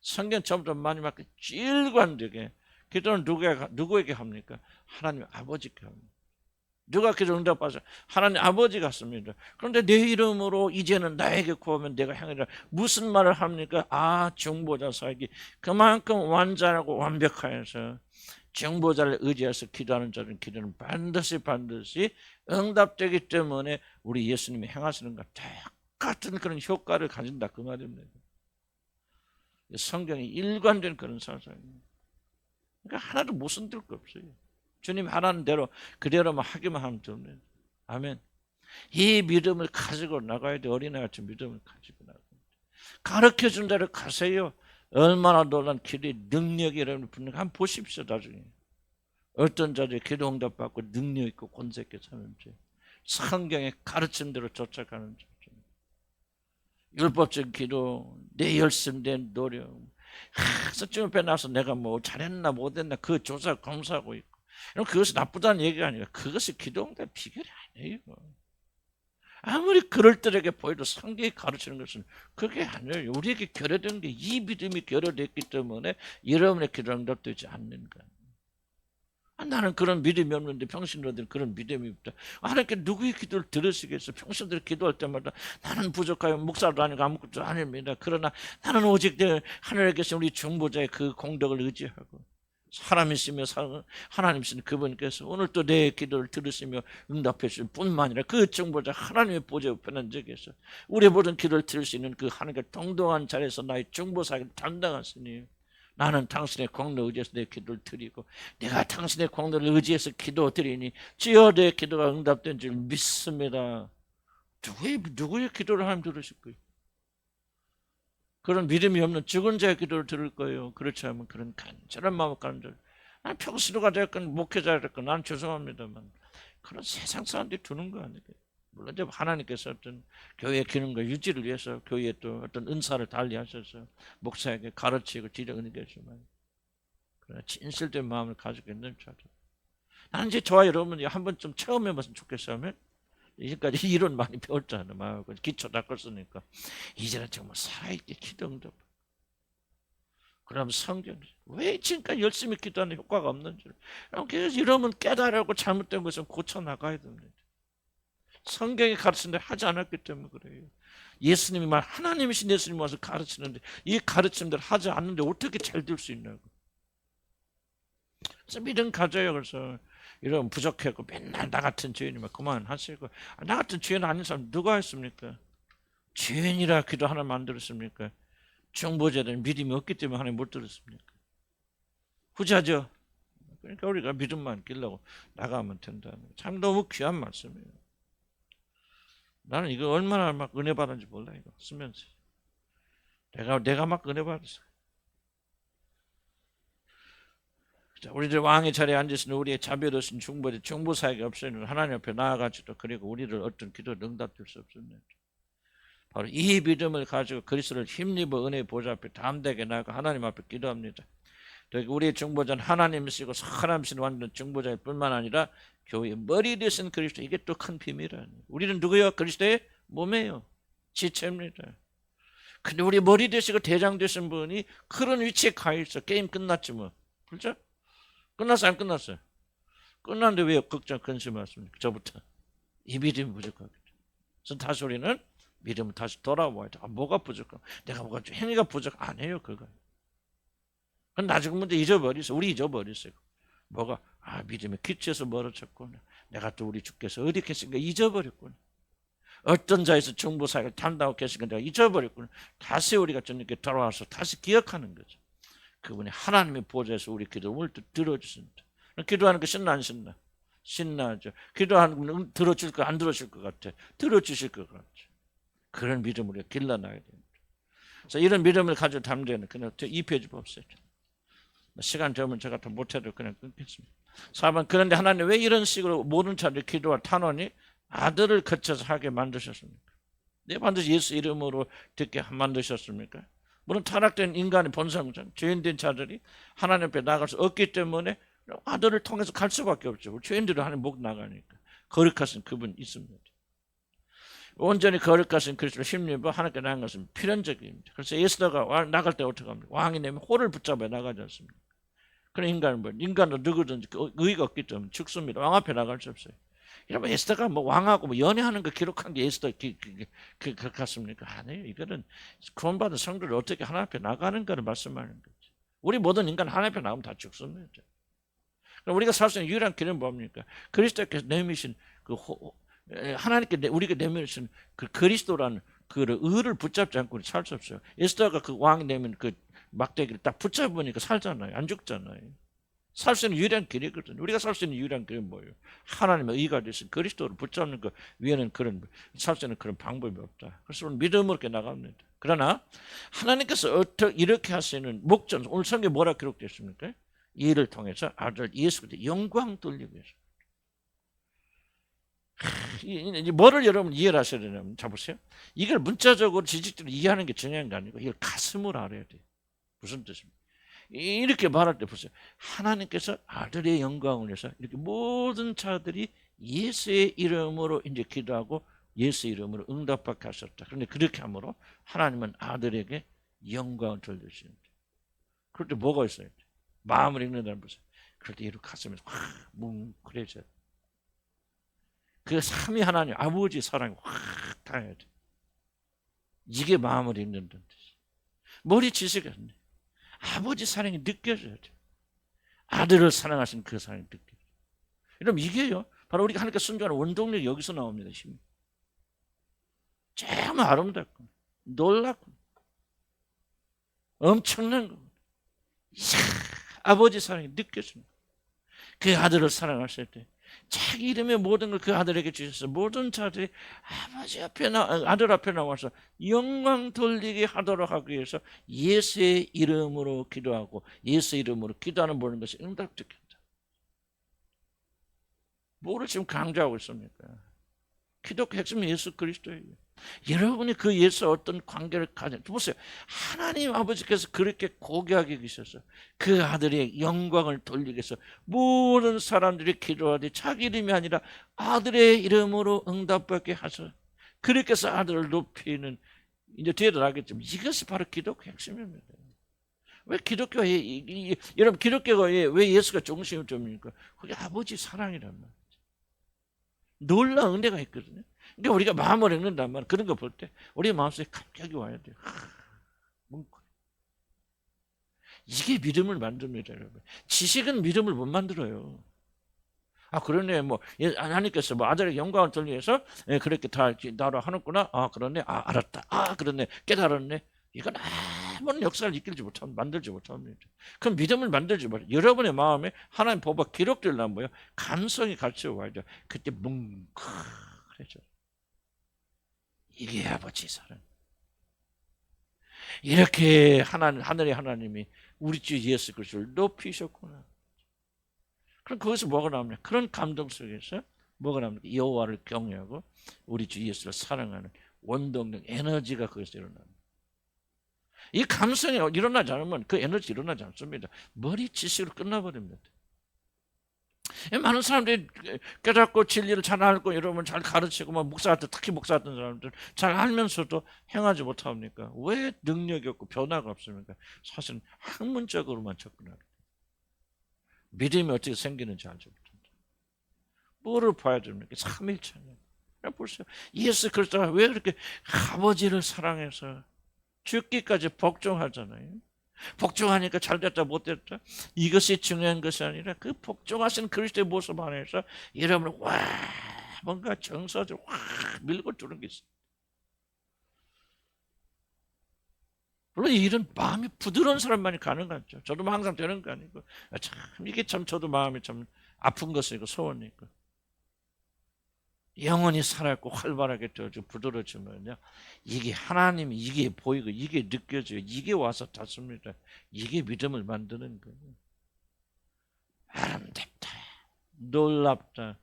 성경 처음부터 마지막에 일관되게 기도는 누구에게 합니까? 하나님 아버지께 합니다. 누가 기도 응답받아서 하나님 아버지가 씁니다. 그런데 내 이름으로 이제는 나에게 구하면 내가 행하리라. 무슨 말을 합니까? 중보자 사역이 그만큼 완전하고 완벽하여서 중보자를 의지해서 기도하는 자는 기도는 반드시 응답되기 때문에 우리 예수님이 행하시는 것 똑같은 그런 효과를 가진다 그 말입니다. 성경이 일관된 그런 사상입니다. 그러니까 하나도 못 손댈 거 없어요. 주님 하라는 대로 그대로만 하기만 하면 됩니다. 아멘. 이 믿음을 가지고 나가야 돼. 어린아이같이 믿음을 가지고 나가야 돼. 가르쳐준 대로 가세요. 얼마나 놀란 기도의 능력이 여러분 붙는 거 한번 보십시오. 나중에 어떤 자들이 기도 응답받고 능력 있고 권세 있게 사는지 성경의 가르침대로 쫓아가는지 율법적인 기도, 내 열심, 내 노력 서점 앞에 나서 내가 뭐 잘했나 못했나 그 조사 검사하고 있고 그것이 나쁘다는 얘기가 아니라 그것이 기도 응답 비결이 아니에요. 아무리 그럴듯하게 보여도 성경이 가르치는 것은 그게 아니에요. 우리에게 결여된 게 이 믿음이 결여됐기 때문에 여러분의 기도 응답되지 않는 거예요. 나는 그런 믿음이 없는데 평신도들은 그런 믿음이 없다. 하나님께 누구의 기도를 들으시겠어? 평신도들 기도할 때마다 나는 부족하여 목사도 아니고 아무것도 아닙니다. 그러나 나는 오직 하늘에 계신 우리 중보자의 그 공덕을 의지하고 사람이시며 하나님이신 그분께서 오늘 또 내 기도를 들으시며 응답해 주실 뿐만 아니라 그 중보자 하나님의 보좌 옆에 앉아계셔 우리 모든 기도를 들을 수 있는 그 하나님과 동등한 자리에서 나의 중보사역을 담당하시니 나는 당신의 공로 의지해서 내 기도를 드리고 내가 당신의 공로를 의지해서 기도 드리니 주여 내 기도가 응답된 줄 믿습니다. 누구의 기도를 하나님 들으실 거예요? 그런 믿음이 없는 죽은 자의 기도를 들을 거예요. 그렇지 않으면 그런 간절한 마음을 간절. 난 평신도가 됐건 목회자가 됐건 난 죄송합니다만 그런 세상 사람들이 두는 거 아니에요. 물론 이제 하나님께서 어떤 교회의 기능과 유지를 위해서 교회에 또 어떤 은사를 달리하셔서 목사에게 가르치고 지령하는 계시지만 그러나 진실된 마음을 가지고 있는 자들. 나는 이제 저와 여러분이 한 번쯤 체험해봤으면 좋겠어요. 이제까지 이론 많이 배웠잖아요. 기초 닦았으니까 이제는 정말 살아있게 기도 응답. 그럼 성경 왜 지금까지 열심히 기도하는 효과가 없는지 이러면 깨달으고 잘못된 것은 고쳐나가야 됩니다. 성경이 가르치는데 하지 않았기 때문에 그래요. 예수님이 하나님이신 예수님이 와서 가르치는데 이 가르침대로 하지 않는데 어떻게 잘 될 수 있냐고. 그래서 믿음 가져요. 그래서 이런 부족하고 맨날 나 같은 죄인이면 그만하시고 나 같은 죄인 아닌 사람 누가 했습니까? 죄인이라 기도 하나 만들었습니까? 중보자들은 믿음이 없기 때문에 하나님 못 들었습니까? 후자죠. 그러니까 우리가 믿음만 끼려고 나가면 된다는 참 너무 귀한 말씀이에요. 나는 이거 얼마나 막 은혜 받았는지 몰라 이거 쓰면서 내가 막 은혜 받았어. 자, 우리들 왕의 자리에 앉으신 우리의 자비로우신 중보사역이 없으니 하나님 앞에 나아가지도 그리고 우리를 어떤 기도를 응답될 수 없습니다. 바로 이 믿음을 가지고 그리스도를 힘입어 은혜의 보좌 앞에 담대하게 나아가 하나님 앞에 기도합니다. 우리의 중보자는 하나님이시고 하나님이신 완전 중보자일 뿐만 아니라 교회의 머리 되신 그리스도. 이게 또 큰 비밀이에요. 우리는 누구요? 그리스도의 몸이에요. 지체입니다. 근데 우리 머리 되시고 대장 되신 분이 그런 위치에 가 있어. 게임 끝났지 뭐. 그렇죠? 끝났어요? 안 끝났어요? 끝났는데 왜 걱정 근심하십니까? 저부터. 이 믿음이 부족하겠죠. 그래서 다시 우리는 믿음을 다시 돌아와야 돼. 뭐가 부족하? 내가 뭐가 행위가 부족 안 해요. 그거. 그건 나중에 문제 잊어버리세요. 우리 잊어버리세요. 뭐가? 믿음의 기초에서 멀어졌구나. 내가 또 우리 주께서 어디 계신가 잊어버렸구나. 어떤 자에서 중보사역을 담당하고 계신가 내가 잊어버렸구나. 다시 우리가 주님께 돌아와서 다시 기억하는 거죠. 그분이 하나님의 보좌에서 우리 기도를 들어주신다. 기도하는 거 신나 안 신나? 신나죠. 기도하는 건 들어줄 거 안 들어줄 것 같아? 들어주실 것 같죠. 그런 믿음으로 길러나야 됩니다. 그래서 이런 믿음을 가지고 담대는 그냥 2페이지 봅시다. 시간 되면 제가 더 못해도 그냥 끊겠습니다. 4번 그런데 하나님 왜 이런 식으로 모든 자들의 기도와 탄원이 아들을 거쳐서 하게 만드셨습니까? 왜 반드시 예수 이름으로 듣게 만드셨습니까? 물론 타락된 인간의 본성상 죄인된 자들이 하나님 앞에 나갈 수 없기 때문에 아들을 통해서 갈 수밖에 없죠. 죄인들은 하나님 못 나가니까. 거룩하신 그분 있습니다. 온전히 거룩하신 그리스도를 힘입어 하나님께 나간 것은 필연적입니다. 그래서 에스더가 나갈 때 어떻게 합니까? 왕이 내면 홀을 붙잡아 나가지 않습니까? 그런 인간은 인간도 누구든지 의의가 없기 때문에 죽습니다. 왕 앞에 나갈 수 없어요. 여러분 에스더가 왕하고 연애하는 거 기록한 게 에스더 같습니까? 아니에요. 이거는 구원받은 성도를 어떻게 하나님 앞에 나가는 거를 말씀하는 거죠. 우리 모든 인간 하나님 앞에 나가면 다 죽습니다. 그럼 우리가 살 수 있는 유일한 길은 뭡니까? 그리스도께서 내미신 하나님께 우리가 내미신 그 그리스도라는 그 의를 붙잡지 않고 살 수 없어요. 에스더가 그 왕이 내면 그 막대기를 딱 붙잡으니까 살잖아요. 안 죽잖아요. 살 수 있는 유일한 길이거든요. 우리가 살 수 있는 유일한 길은 뭐예요? 하나님의 의가 되신 그리스도를 붙잡는 것 위에는 그런 살 수 있는 그런 방법이 없다. 그래서 우리는 믿음으로 이렇게 나갑니다. 그러나 하나님께서 어떻게 이렇게 하시는 목적, 오늘 성경에 뭐라 기록되어 있습니까? 이 일을 통해서 아들 예수 그리스도의 영광 돌리기 위해서. 이제 뭐를 여러분 이해를 하셔야 되냐면, 자 보세요. 이걸 문자적으로 지식적으로 이해하는 게 중요한 게 아니고 이걸 가슴으로 알아야 돼요. 무슨 뜻입니까? 이렇게 말할 때 보세요. 하나님께서 아들의 영광을 위해서 이렇게 모든 자들이 예수의 이름으로 이제 기도하고 예수 이름으로 응답받게 하셨다. 그런데 그렇게 함으로 하나님은 아들에게 영광을 돌려주십니다. 그럴 때 뭐가 있어요? 마음을 읽는다는 보세요. 그럴 때 이렇게 가슴에서 확 뭉클해져요. 그 삼위 하나님 아버지 사랑이 확 닿아야 돼. 이게 마음을 읽는다는 뜻이에요. 머리 지식이 안 돼. 아버지 사랑이 느껴져야 돼. 아들을 사랑하신 그 사랑이 느껴져요. 여러분 이게요. 바로 우리가 하나님께 순종하는 원동력이 여기서 나옵니다. 힘이. 정말 아름답고 놀랍고 엄청난 거. 아버지 사랑이 느껴집니다. 그 아들을 사랑하실 때 자기 이름의 모든 걸 그 아들에게 주셔서 모든 자들이 아버지 앞에 아들 앞에 나와서 영광 돌리게 하도록 하기 위해서 예수의 이름으로 기도하고 예수 이름으로 기도하는 모든 것이 응답되겠다. 뭐를 지금 강조하고 있습니까? 기독교 핵심은 예수 그리스도예요. 여러분이 그 예수 어떤 관계를 가져 보세요. 하나님 아버지께서 그렇게 고귀하게 계셔서 그 아들의 영광을 돌리기 위해서 모든 사람들이 기도하되 자기 이름이 아니라 아들의 이름으로 응답받게 하셔. 그렇게 해서 아들을 높이는, 이제 뒤에도 나겠지만 이것이 바로 기독교 핵심입니다. 왜 기독교에 여러분 기독교가 왜 예수가 중심점입니까? 그게 아버지 사랑이란 말이에요. 놀라운 은혜가 있거든요. 그러니까 우리가 마음을 읽는단 말이에요. 그런 거 볼 때 우리 마음속에 감격이 와야 돼요. 이게 믿음을 만듭니다, 여러분. 지식은 믿음을 못 만들어요. 그러네. 하나님께서 아들의 영광을 돌리기 위해서 그렇게 다 나로 하는구나. 그러네. 알았다. 그러네. 깨달았네. 이건 아무런 역사를 만들지 못합니다. 그럼 믿음을 만들지 못해요. 여러분의 마음에 하나님 보호가 기록되려면 뭐예요? 감성이 같이 와야 돼요. 그때 뭉클해져요. 이게 아버지 사랑. 이렇게 하늘의 하나님이 우리 주 예수 그리스도를 높이셨구나. 그럼 거기서 뭐가 나옵니까? 그런 감동 속에서 뭐가 나옵니까? 여호와를 경외하고 우리 주 예수를 사랑하는 원동력, 에너지가 거기서 일어납니다. 이 감성이 일어나지 않으면 그 에너지 일어나지 않습니다. 머리 지식으로 끝나버립니다. 많은 사람들이 깨닫고 진리를 잘 알고 여러분 잘 가르치고 목사 같은 특히 목사 같은 사람들 잘 알면서도 행하지 못합니까? 왜 능력이 없고 변화가 없습니까? 사실은 학문적으로만 접근합니다. 믿음이 어떻게 생기는지 알지 못합니다. 뭐를 봐야 됩니까? 삼일체는. 보세요. 예수 그리스도가 왜 그렇게 아버지를 사랑해서 죽기까지 복종하잖아요. 복종하니까 잘됐다 못됐다 이것이 중요한 것이 아니라 그 복종하신 그리스도의 모습 안에서 여러분을 와 뭔가 정서적으로 확 밀고 두는 게 있어요. 물론 이런 마음이 부드러운 사람만이 가능하죠. 저도 뭐 항상 되는 거 아니고 참 이게 참 저도 마음이 참 아픈 것이고 소원이고 영혼이 살아있고 활발하게 되어지고 부드러워지면요 이게 하나님이 이게 보이고 이게 느껴져요. 이게 와서 닿습니다. 이게 믿음을 만드는 거예요. 아름답다 놀랍다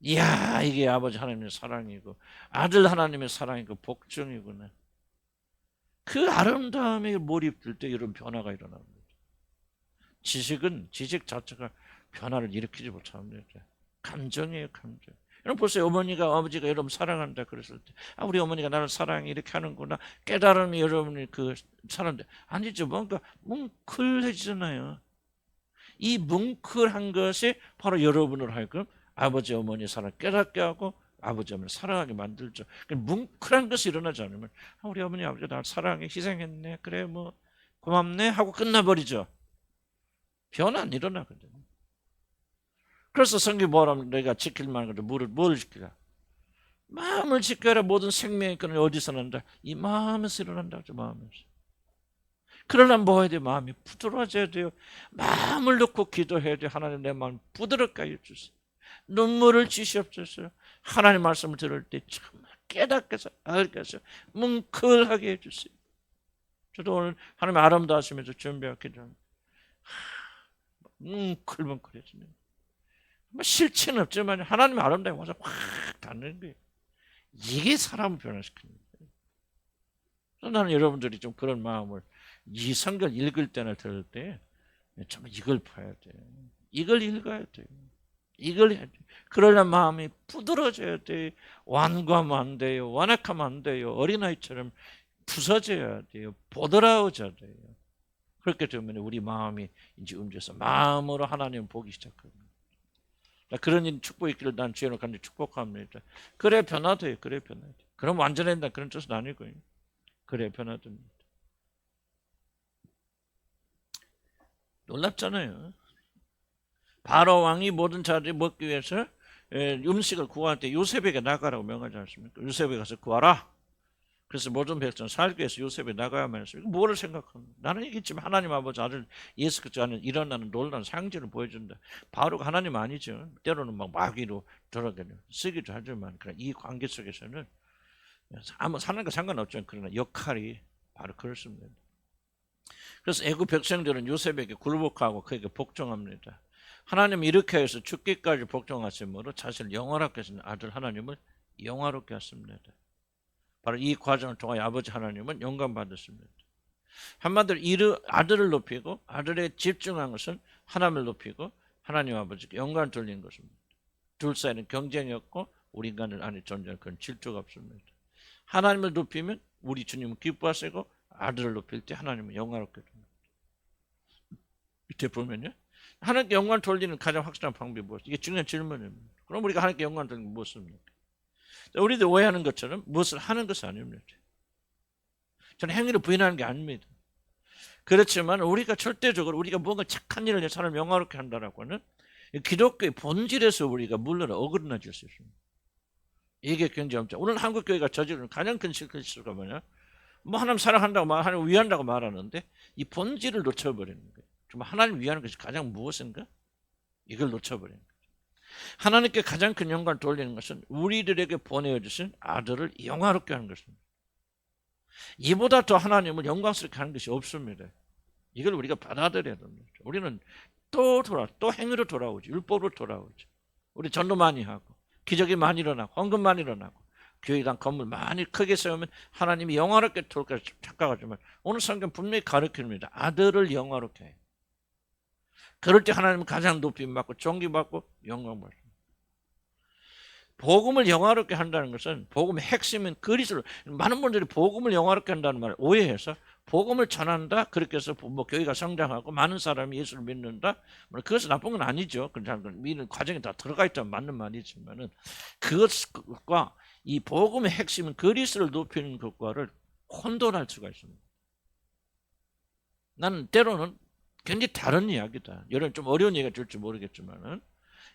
이야 이게 아버지 하나님의 사랑이고 아들 하나님의 사랑이고 복종이구나. 그 아름다움에 몰입될 때 이런 변화가 일어납니다. 지식 자체가 변화를 일으키지 못합니다. 감정이에요 감정. 여러분 보세요. 어머니가 아버지가 여러분 사랑한다 그랬을 때 우리 어머니가 나를 사랑해 이렇게 하는구나 깨달음이 여러분이 그 사는데 아니죠. 뭔가 뭉클해지잖아요. 이 뭉클한 것이 바로 여러분을 하여금 아버지 어머니 사랑 깨닫게 하고 아버지 어머니 사랑하게 만들죠. 뭉클한 것이 일어나지 않으면 우리 어머니 아버지가 나를 사랑해 희생했네 그래 뭐 고맙네 하고 끝나버리죠. 변화 안 일어나거든요. 그래서 성경 뭐라면 내가 지킬 만한 것을 뭘 지키라? 마음을 지켜라. 모든 생명의 근원이 어디서 난다? 이 마음에서 일어난다. 마음에서. 그러려면 뭐 해야 돼요? 마음이 부드러워져야 돼요. 마음을 놓고 기도해야 돼요. 하나님 내 마음 부드럽게 해주세요. 눈물을 주시옵소서. 하나님 말씀을 들을 때 정말 깨닫게 해서 알게 해서 뭉클하게 해주세요. 저도 오늘 하나님 아름다우시면서 준비하게 기도합니다. 뭉클뭉클해지네요. 뭐 실체는 없지만 하나님의 아름다움이 와서 확 닿는 거예요. 이게 사람을 변화시키는 거예요. 그래서 나는 여러분들이 좀 그런 마음을 이 성경 읽을 때나 들을 때 정말 이걸 봐야 돼요. 이걸 읽어야 돼요. 이걸 해야 돼요. 그러려면 마음이 부드러워져야 돼요. 완고하면 안 돼요. 완악하면 안 돼요. 어린아이처럼 부서져야 돼요. 보드라워져야 돼요. 그렇게 되면 우리 마음이 이제 움직여서 마음으로 하나님을 보기 시작합니다. 그런 축복이 있기를 난 주님을 간절히 축복합니다. 그래 변화돼요. 그래 변화돼. 그럼 완전해진다 그런 뜻은 아니고요. 그래 변화됩니다. 놀랍잖아요. 바로 왕이 모든 자들이 먹기 위해서 음식을 구할 때 요셉에게 나가라고 명하지 않습니까? 요셉에 가서 구하라. 그래서 모든 백성 살기 위해서 요셉이 나가야만 했습니다. 뭐를 생각합니까? 나는 이겠지만 하나님 아버지 아들 예수 그리스도 안에 일어나는 놀라운 상징을 보여준다. 바로가 하나님 아니죠. 때로는 막 마귀로 돌아가는 쓰기도 하지만 이 관계 속에서는 아무 사는과 상관없죠. 그러나 역할이 바로 그렇습니다. 그래서 애굽 백성들은 요셉에게 굴복하고 그에게 복종합니다. 하나님 이렇게 해서 죽기까지 복종하심으로 자신을 영원하게 하신 아들 하나님을 영화롭게 하십니다. 바로 이 과정을 통하여 아버지 하나님은 영광 받으십니다. 한마디로 아들을 높이고 아들에 집중한 것은 하나님을 높이고 하나님 아버지께 영광을 돌리는 것입니다. 둘 사이는 경쟁이 없고 우리 인간 안에 존재하는 그런 질투가 없습니다. 하나님을 높이면 우리 주님은 기뻐하시고 아들을 높일 때 하나님은 영광롭게 됩니다. 밑에 보면요. 하나님께 영광을 돌리는 가장 확실한 방법이 무엇이죠? 이게 중요한 질문입니다. 그럼 우리가 하나님께 영광을 돌리는 게 무엇입니까? 우리들 오해하는 것처럼 무엇을 하는 것이 아닙니다. 저는 행위를 부인하는 게 아닙니다. 그렇지만 우리가 절대적으로 우리가 뭔가 착한 일을 해서 사람을 영화롭게 한다라고는 기독교의 본질에서 우리가 물러나 어긋나질 수 있습니다. 이게 굉장히 엄청. 오늘 한국 교회가 저지르는 가장 큰 실수가 뭐냐? 뭐 하나님 사랑한다고 하나님 위한다고 말하는데 이 본질을 놓쳐버리는 거예요. 정말 하나님 위하는 것이 가장 무엇인가? 이걸 놓쳐버리는 거예요. 하나님께 가장 큰 영광을 돌리는 것은 우리들에게 보내주신 아들을 영화롭게 하는 것입니다. 이보다 더 하나님을 영광스럽게 하는 것이 없습니다. 이걸 우리가 받아들여야 됩니다. 우리는 또 행위로 돌아오죠. 율법으로 돌아오죠. 우리 전도 많이 하고 기적이 많이 일어나고 헌금 많이 일어나고 교회당 건물 많이 크게 세우면 하나님이 영화롭게 돌까 착각하지만 오늘 성경 분명히 가르칩니다. 아들을 영화롭게 해요. 그럴 때 하나님은 가장 높임 받고 존귀받고 영광받습니다. 복음을 영화롭게 한다는 것은 복음의 핵심은 그리스도. 많은 분들이 복음을 영화롭게 한다는 말을 오해해서 복음을 전한다 그렇게 해서 뭐 교회가 성장하고 많은 사람이 예수를 믿는다, 그것은 나쁜 건 아니죠. 믿는 과정에 다 들어가 있다면 맞는 말이지만은 그것과 이 복음의 핵심은 그리스도를 높이는 것과를 혼돈할 수가 있습니다. 나는 때로는 굉장히 다른 이야기다. 여러분 좀 어려운 얘기가 될지 모르겠지만은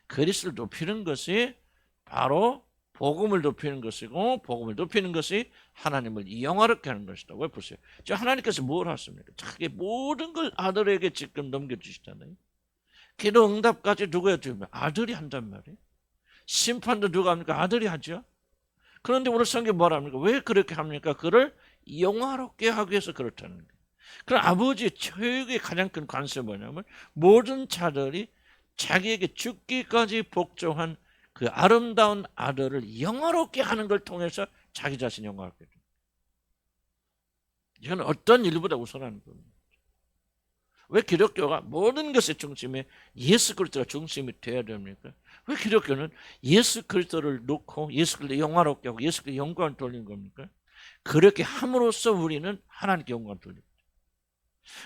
그리스도를 높이는 것이 바로 복음을 높이는 것이고 복음을 높이는 것이 하나님을 영화롭게 하는 것이다. 왜 보세요? 저 하나님께서 뭘 하십니까? 자기 모든 걸 아들에게 지금 넘겨주시잖아요. 기도 응답까지 누가 해주면 아들이 한단 말이에요. 심판도 누가 합니까? 아들이 하죠. 그런데 오늘 성경 뭐라 합니까? 왜 그렇게 합니까? 그를 영화롭게 하기 위해서 그렇다는 거예요. 그럼 아버지의 교육의 가장 큰 관심이 뭐냐면 모든 자들이 자기에게 죽기까지 복종한 그 아름다운 아들을 영화롭게 하는 걸 통해서 자기 자신이 영화롭게 됩니다. 이건 어떤 일보다 우선하는 겁니다. 왜 기독교가 모든 것의 중심에 예수 그리스도가 중심이 되어야 됩니까? 왜 기독교는 예수 그리스도를 놓고 예수 그리스도 영화롭게 하고 예수 그리스도 영광을 돌리는 겁니까? 그렇게 함으로써 우리는 하나님께 영광을 돌립니다.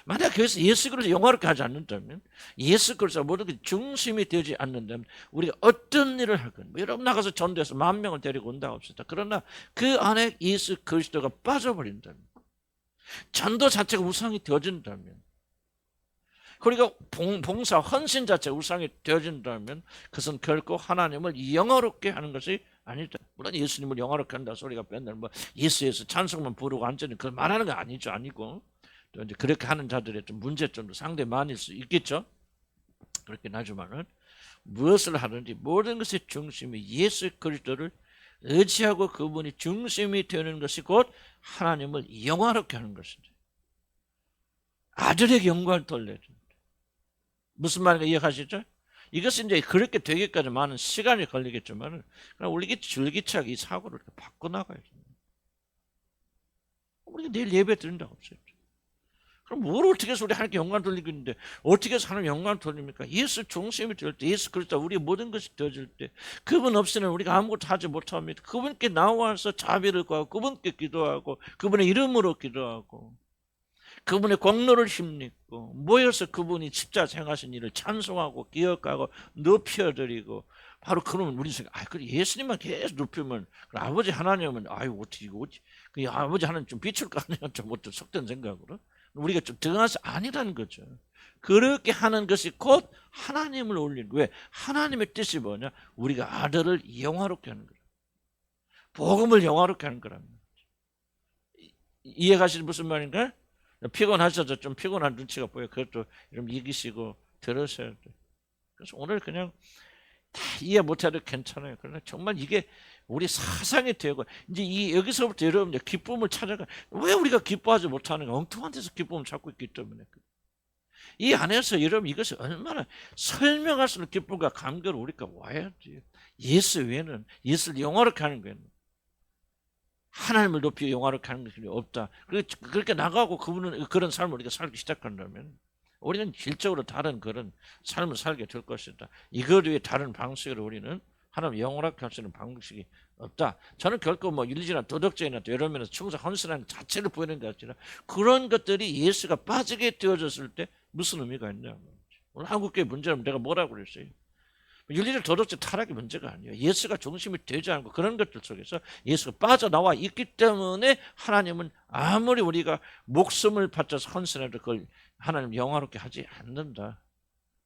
만약 그래서 예수 그리스도 영화롭게 하지 않는다면, 예수 그리스도가 모든 게 중심이 되지 않는다면 우리가 어떤 일을 하건, 여러분 나가서 전도해서 10,000명을 데리고 온다고 합시다. 그러나 그 안에 예수 그리스도가 빠져버린다면, 전도 자체가 우상이 되어진다면, 그리고 봉사 헌신 자체가 우상이 되어진다면 그것은 결코 하나님을 영화롭게 하는 것이 아니다. 물론 예수님을 영화롭게 한다 소리가 맨날 뭐 예수에서 찬송만 부르고 앉으니 그걸 말하는 거 아니죠. 아니고 또 이제 그렇게 하는 자들의 좀 문제점도 상당히 많을 수 있겠죠. 그렇긴 하지만은 무엇을 하든지 모든 것의 중심이 예수 그리스도를 의지하고 그분이 중심이 되는 것이 곧 하나님을 영화롭게 하는 것입니다. 아들에게 영광을 돌려야 됩니다. 무슨 말인가 이해하시죠? 이것은 이제 그렇게 되기까지 많은 시간이 걸리겠지만 그럼 우리가 줄기차게 이 사고를 이렇게 바꿔나가야 됩니다. 우리가 내일 예배 드린다고 없어요. 그럼 뭘 어떻게 해서 우리 하나님께 영광을 돌리고 있는데 어떻게 해서 하나님 영광을 돌립니까? 예수 중심이 될 때, 예수 그리스도 우리의 모든 것이 되어질 때 그분 없이는 우리가 아무것도 하지 못합니다. 그분께 나와서 자비를 구하고 그분께 기도하고 그분의 이름으로 기도하고 그분의 공로를 힘입고 모여서 그분이 십자가 행하신 일을 찬송하고 기억하고 높여드리고 바로 그러면 우리 생각, 그 예수님만 계속 높이면 아버지 하나님은 어떻게 이거 그 아버지 하나님 좀 비출 거 아니야? 좀 어떤 속된 생각으로 우리가 좀 등한시 아니라는 거죠. 그렇게 하는 것이 곧 하나님을 올리는 거예요. 왜? 하나님의 뜻이 뭐냐? 우리가 아들을 영화롭게 하는 거예요. 복음을 영화롭게 하는 거랍니다. 이해가시는 무슨 말인가? 피곤하셔서 좀 피곤한 눈치가 보여. 그것도 좀 이기시고 들으셔야 돼. 그래서 오늘 그냥 다 이해 못해도 괜찮아요. 그러나 정말 이게 우리 사상이 되고 이제 여기서부터 여러분 이제 기쁨을 찾아가. 왜 우리가 기뻐하지 못하는가? 엉뚱한 데서 기쁨을 찾고 있기 때문에. 이 안에서 여러분 이것이 얼마나 설명할 수 없는 기쁨과 감격을 우리가 와야 돼요. 예수 외에는 예수를 영화롭게 하는 거예요. 하나님을 높이 영화롭게 하는 것이 없다. 그렇게 나가고 그분은 그런 삶을 우리가 살기 시작한다면 우리는 질적으로 다른 그런 삶을 살게 될 것이다. 이것 외에 다른 방식으로 우리는 하나님 영원하게 할 수 있는 방식이 없다. 저는 결코 뭐 윤리지나 도덕적이나 여러 면에서 충성 헌신하는 자체를 보이는 것 같지만 그런 것들이 예수가 빠지게 되어졌을 때 무슨 의미가 있냐. 오늘 한국교회 문제는 내가 뭐라고 그랬어요. 윤리적 도덕적 타락의 문제가 아니에요. 예수가 중심이 되지 않고 그런 것들 속에서 예수가 빠져나와 있기 때문에 하나님은 아무리 우리가 목숨을 바쳐서 헌신해도 그걸 하나님 영화롭게 하지 않는다.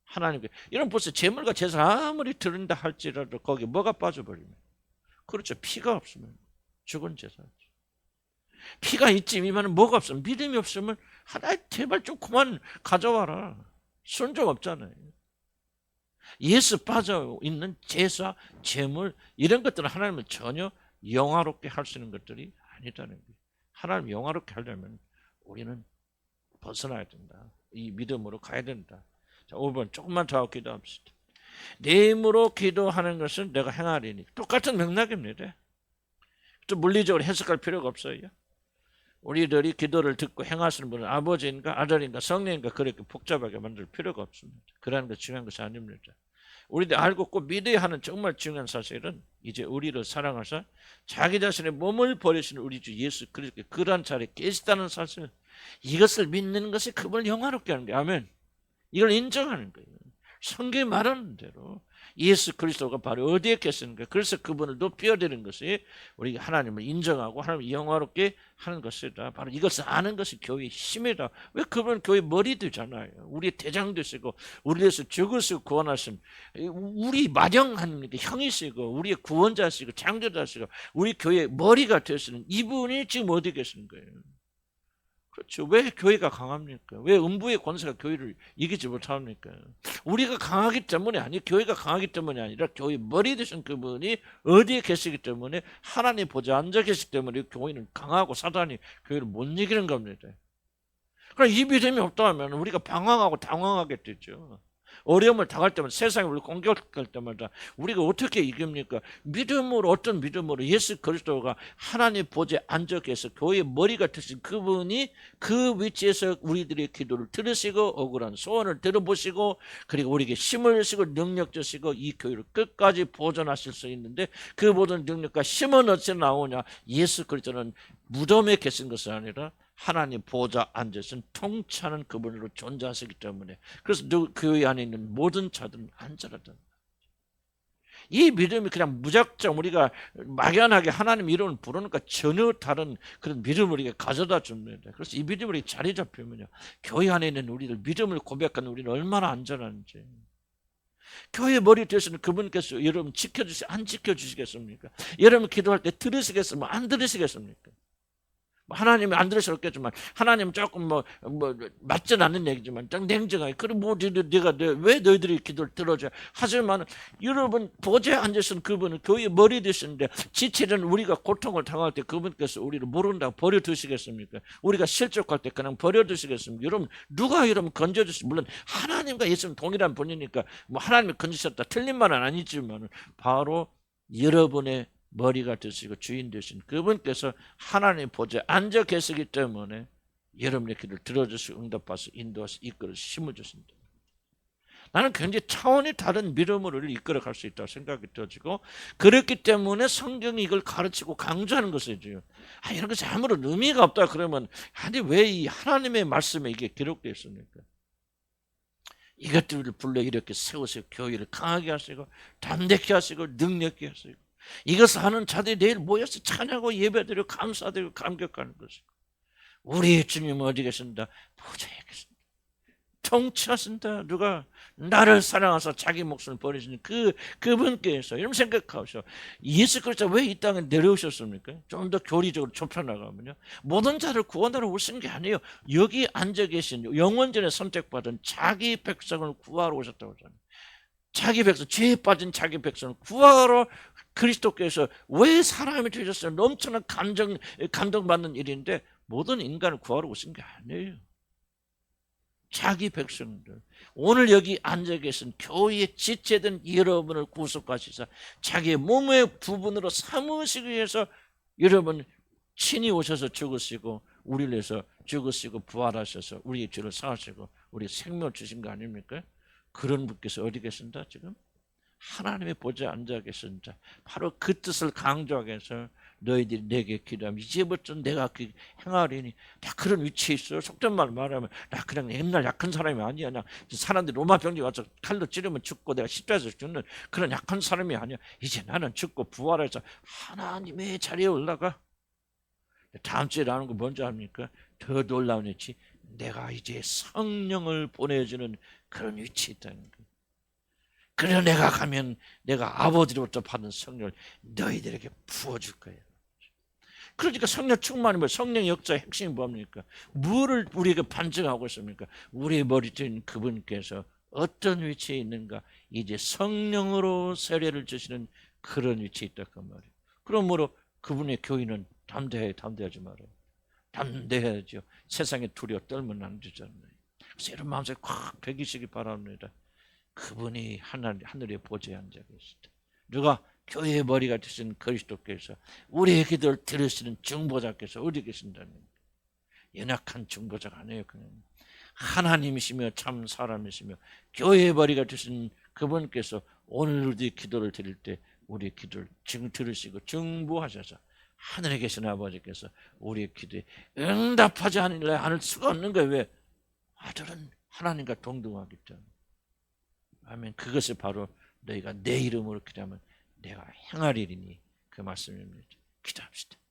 하나님께 이런 벌써 제물과 제사 아무리 드린다 할지라도 거기 뭐가 빠져버리면 그렇죠. 피가 없으면 죽은 제사지. 피가 있지만 뭐가 없으면 믿음이 없으면 하나 제발 좀 그만 가져와라. 순종 없잖아요. 예수 빠져 있는 제사, 제물 이런 것들은 하나님을 전혀 영화롭게 할 수 있는 것들이 아니다는 거예요. 하나님 영화롭게 하려면 우리는 벗어나야 된다. 이 믿음으로 가야 된다. 자, 5번 조금만 더 기도합시다. 내 힘으로 기도하는 것은 내가 행하리니. 똑같은 맥락입니다. 좀 물리적으로 해석할 필요가 없어요. 우리들이 기도를 듣고 행하시는 분은 아버지인가 아들인가 성령인가 그렇게 복잡하게 만들 필요가 없습니다. 그러는 거 중요한 것이 아닙니다. 우리들 알고 꼭 믿어야 하는 정말 중요한 사실은 이제 우리를 사랑하사 자기 자신의 몸을 버리시는 우리 주 예수 그리스도 그러한 자리에 계시다는 사실, 이것을 믿는 것이 그분을 영화롭게 하는 거예요. 아멘. 이걸 인정하는 거예요. 성경이 말하는 대로 예수 그리스도가 바로 어디에 계시는가. 그래서 그분을 높여드리는 것이 우리가 하나님을 인정하고 하나님을 영화롭게 하는 것이다. 바로 이것을 아는 것이 교회의 힘이다. 왜 그분은 교회 머리 되잖아요. 우리의 대장 되시고 우리에서 죽으시고 구원하신 우리 마령 형이시고 우리의 구원자시고 창조자시고 우리 교회의 머리가 되시는 이분이 지금 어디 계시는 거예요. 그렇죠. 왜 교회가 강합니까? 왜 음부의 권세가 교회를 이기지 못합니까? 우리가 강하기 때문에 아니, 교회가 강하기 때문이 아니라 교회 머리 되신 그분이 어디에 계시기 때문에 하나님 보좌 앉아 계시기 때문에 교회는 강하고 사단이 교회를 못 이기는 겁니다. 그럼 이 믿음이 없다 하면 우리가 방황하고 당황하게 되죠. 어려움을 당할 때마다 세상이 우리를 공격할 때마다 우리가 어떻게 이깁니까? 믿음으로, 어떤 믿음으로 예수 그리스도가 하나님 보좌에 앉아 계셔 교회의 머리가 되신 그분이 그 위치에서 우리들의 기도를 들으시고 억울한 소원을 들어보시고 그리고 우리에게 힘을 주시고 능력 주시고 이 교회를 끝까지 보존하실 수 있는데 그 모든 능력과 힘은 어디서 나오냐? 예수 그리스도는 무덤에 계신 것이 아니라 하나님 보좌 앉으신 통치하는 그분으로 존재하시기 때문에 그래서 교회 안에 있는 모든 자들은 안전하다. 이 믿음이 그냥 무작정 우리가 막연하게 하나님 이름을 부르니까 전혀 다른 그런 믿음을 우리가 가져다 줍니다. 그래서 이 믿음이 자리 잡히면요, 교회 안에 있는 우리들 믿음을 고백하는 우리는 얼마나 안전한지. 교회 머리 되시는 그분께서 여러분 지켜주시 안 지켜주시겠습니까? 여러분 기도할 때 들으시겠습니까? 안 들으시겠습니까? 하나님이 안 들으셨겠지만 하나님 조금 맞진 않는 얘기지만 딱 냉정하게 그래 뭐 네가 왜 너희들이 기도를 들어줘. 하지만 여러분 보좌에 앉으신 그분은 교회의 머리 되시는데 지체는 우리가 고통을 당할 때 그분께서 우리를 모른다고 버려두시겠습니까? 우리가 실족할 때 그냥 버려두시겠습니까? 여러분 누가 여러분 건져주시. 물론 하나님과 예수는 동일한 분이니까 뭐 하나님이 건지셨다 틀린 말은 아니지만 바로 여러분의 머리가 되시고 주인 되신 그분께서 하나님 보좌에 앉아 계시기 때문에 여러분의 기도를 들어주시고 응답하시고 인도하시고 이끌어 힘을 주신다. 나는 굉장히 차원이 다른 믿음으로 이끌어갈 수 있다고 생각이 들어지고 그렇기 때문에 성경이 이걸 가르치고 강조하는 것이죠. 이런 것이 아무런 의미가 없다 그러면 아니 왜 이 하나님의 말씀에 이게 기록되어 있습니까? 이것들을 불러 이렇게 세우시고 교회를 강하게 하시고 담대케 하시고 능력케 하시고 이것을 하는 자들이 내일 모여서 찬양하고 예배드리고 감사드리고 감격하는 것이고 우리의 주님은 어디 계신다? 보좌에 계신다. 통치하신다. 누가? 나를 사랑하사 자기 목숨을 버리시는 그분께서. 여러분 생각하셔. 예수 그리스도 왜 이 땅에 내려오셨습니까? 좀 더 교리적으로 좁혀나가면요, 모든 자를 구원하러 오신 게 아니에요. 여기 앉아 계신 영원전에 선택받은 자기 백성을 구하러 오셨다고 하잖아요. 자기 백성, 죄에 빠진 자기 백성을 구하러 그리스도께서 왜 사람이 되셨어요? 넘치는 감동받는 일인데 모든 인간을 구하러 오신 게 아니에요. 자기 백성들, 오늘 여기 앉아 계신 교회에 지체된 여러분을 구속하시사 자기의 몸의 부분으로 삼으시기 위해서 여러분 친히 오셔서 죽으시고 우리를 위해서 죽으시고 부활하셔서 우리의 죄를 사하시고 우리 생명을 주신 거 아닙니까? 그런 분께서 어디 계신다 지금? 하나님의 보좌에 앉아 계신다. 바로 그 뜻을 강조하기 위해서 너희들이 내게 기도하면 이제부터 내가 행하리니. 다 그런 위치에 있어. 속된 말 말하면 나 그냥 옛날 약한 사람이 아니야. 나 사람들이 로마 병기 와서 칼로 찌르면 죽고 내가 십자가에서 죽는 그런 약한 사람이 아니야. 이제 나는 죽고 부활해서 하나님의 자리에 올라가. 다음 주에 나오는 거 뭔지 압니까? 더 놀라운 위치. 내가 이제 성령을 보내주는 그런 위치에 있다는 거예요. 그래 내가 가면 내가 아버지로부터 받은 성령을 너희들에게 부어줄 거예요. 그러니까 성령 충만이면 성령 역사의 핵심이 뭡니까? 뭐를 우리에게 반증하고 있습니까? 우리의 머리인 그분께서 어떤 위치에 있는가? 이제 성령으로 세례를 주시는 그런 위치에 있다 그 말이에요. 그러므로 그분의 교인은 담대하지 말아요. 담대해야죠. 세상에 두려워 떨면 안 되잖아요. 그래서 여러분 마음속에 콱 배기시기 바랍니다. 그분이 하늘의 보좌에 앉아 계시다. 누가? 교회의 머리가 되신 그리스도께서 우리의 기도를 들으시는 중보자께서 어디 계신다는 거예요. 연약한 중보자가 아니에요. 그냥 하나님이시며 참 사람이시며 교회의 머리가 되신 그분께서 오늘 우리 기도를 드릴 때 우리 기도를 들으시고 중보하셔서 하늘에 계신 아버지께서 우리의 기도에 응답하지 않을 수가 없는 거예요. 왜? 아들은 하나님과 동등하기 때문에. 아멘. 그것이 바로 너희가 내 이름으로 기도하면 내가 행하리니 그 말씀입니다. 기도합시다.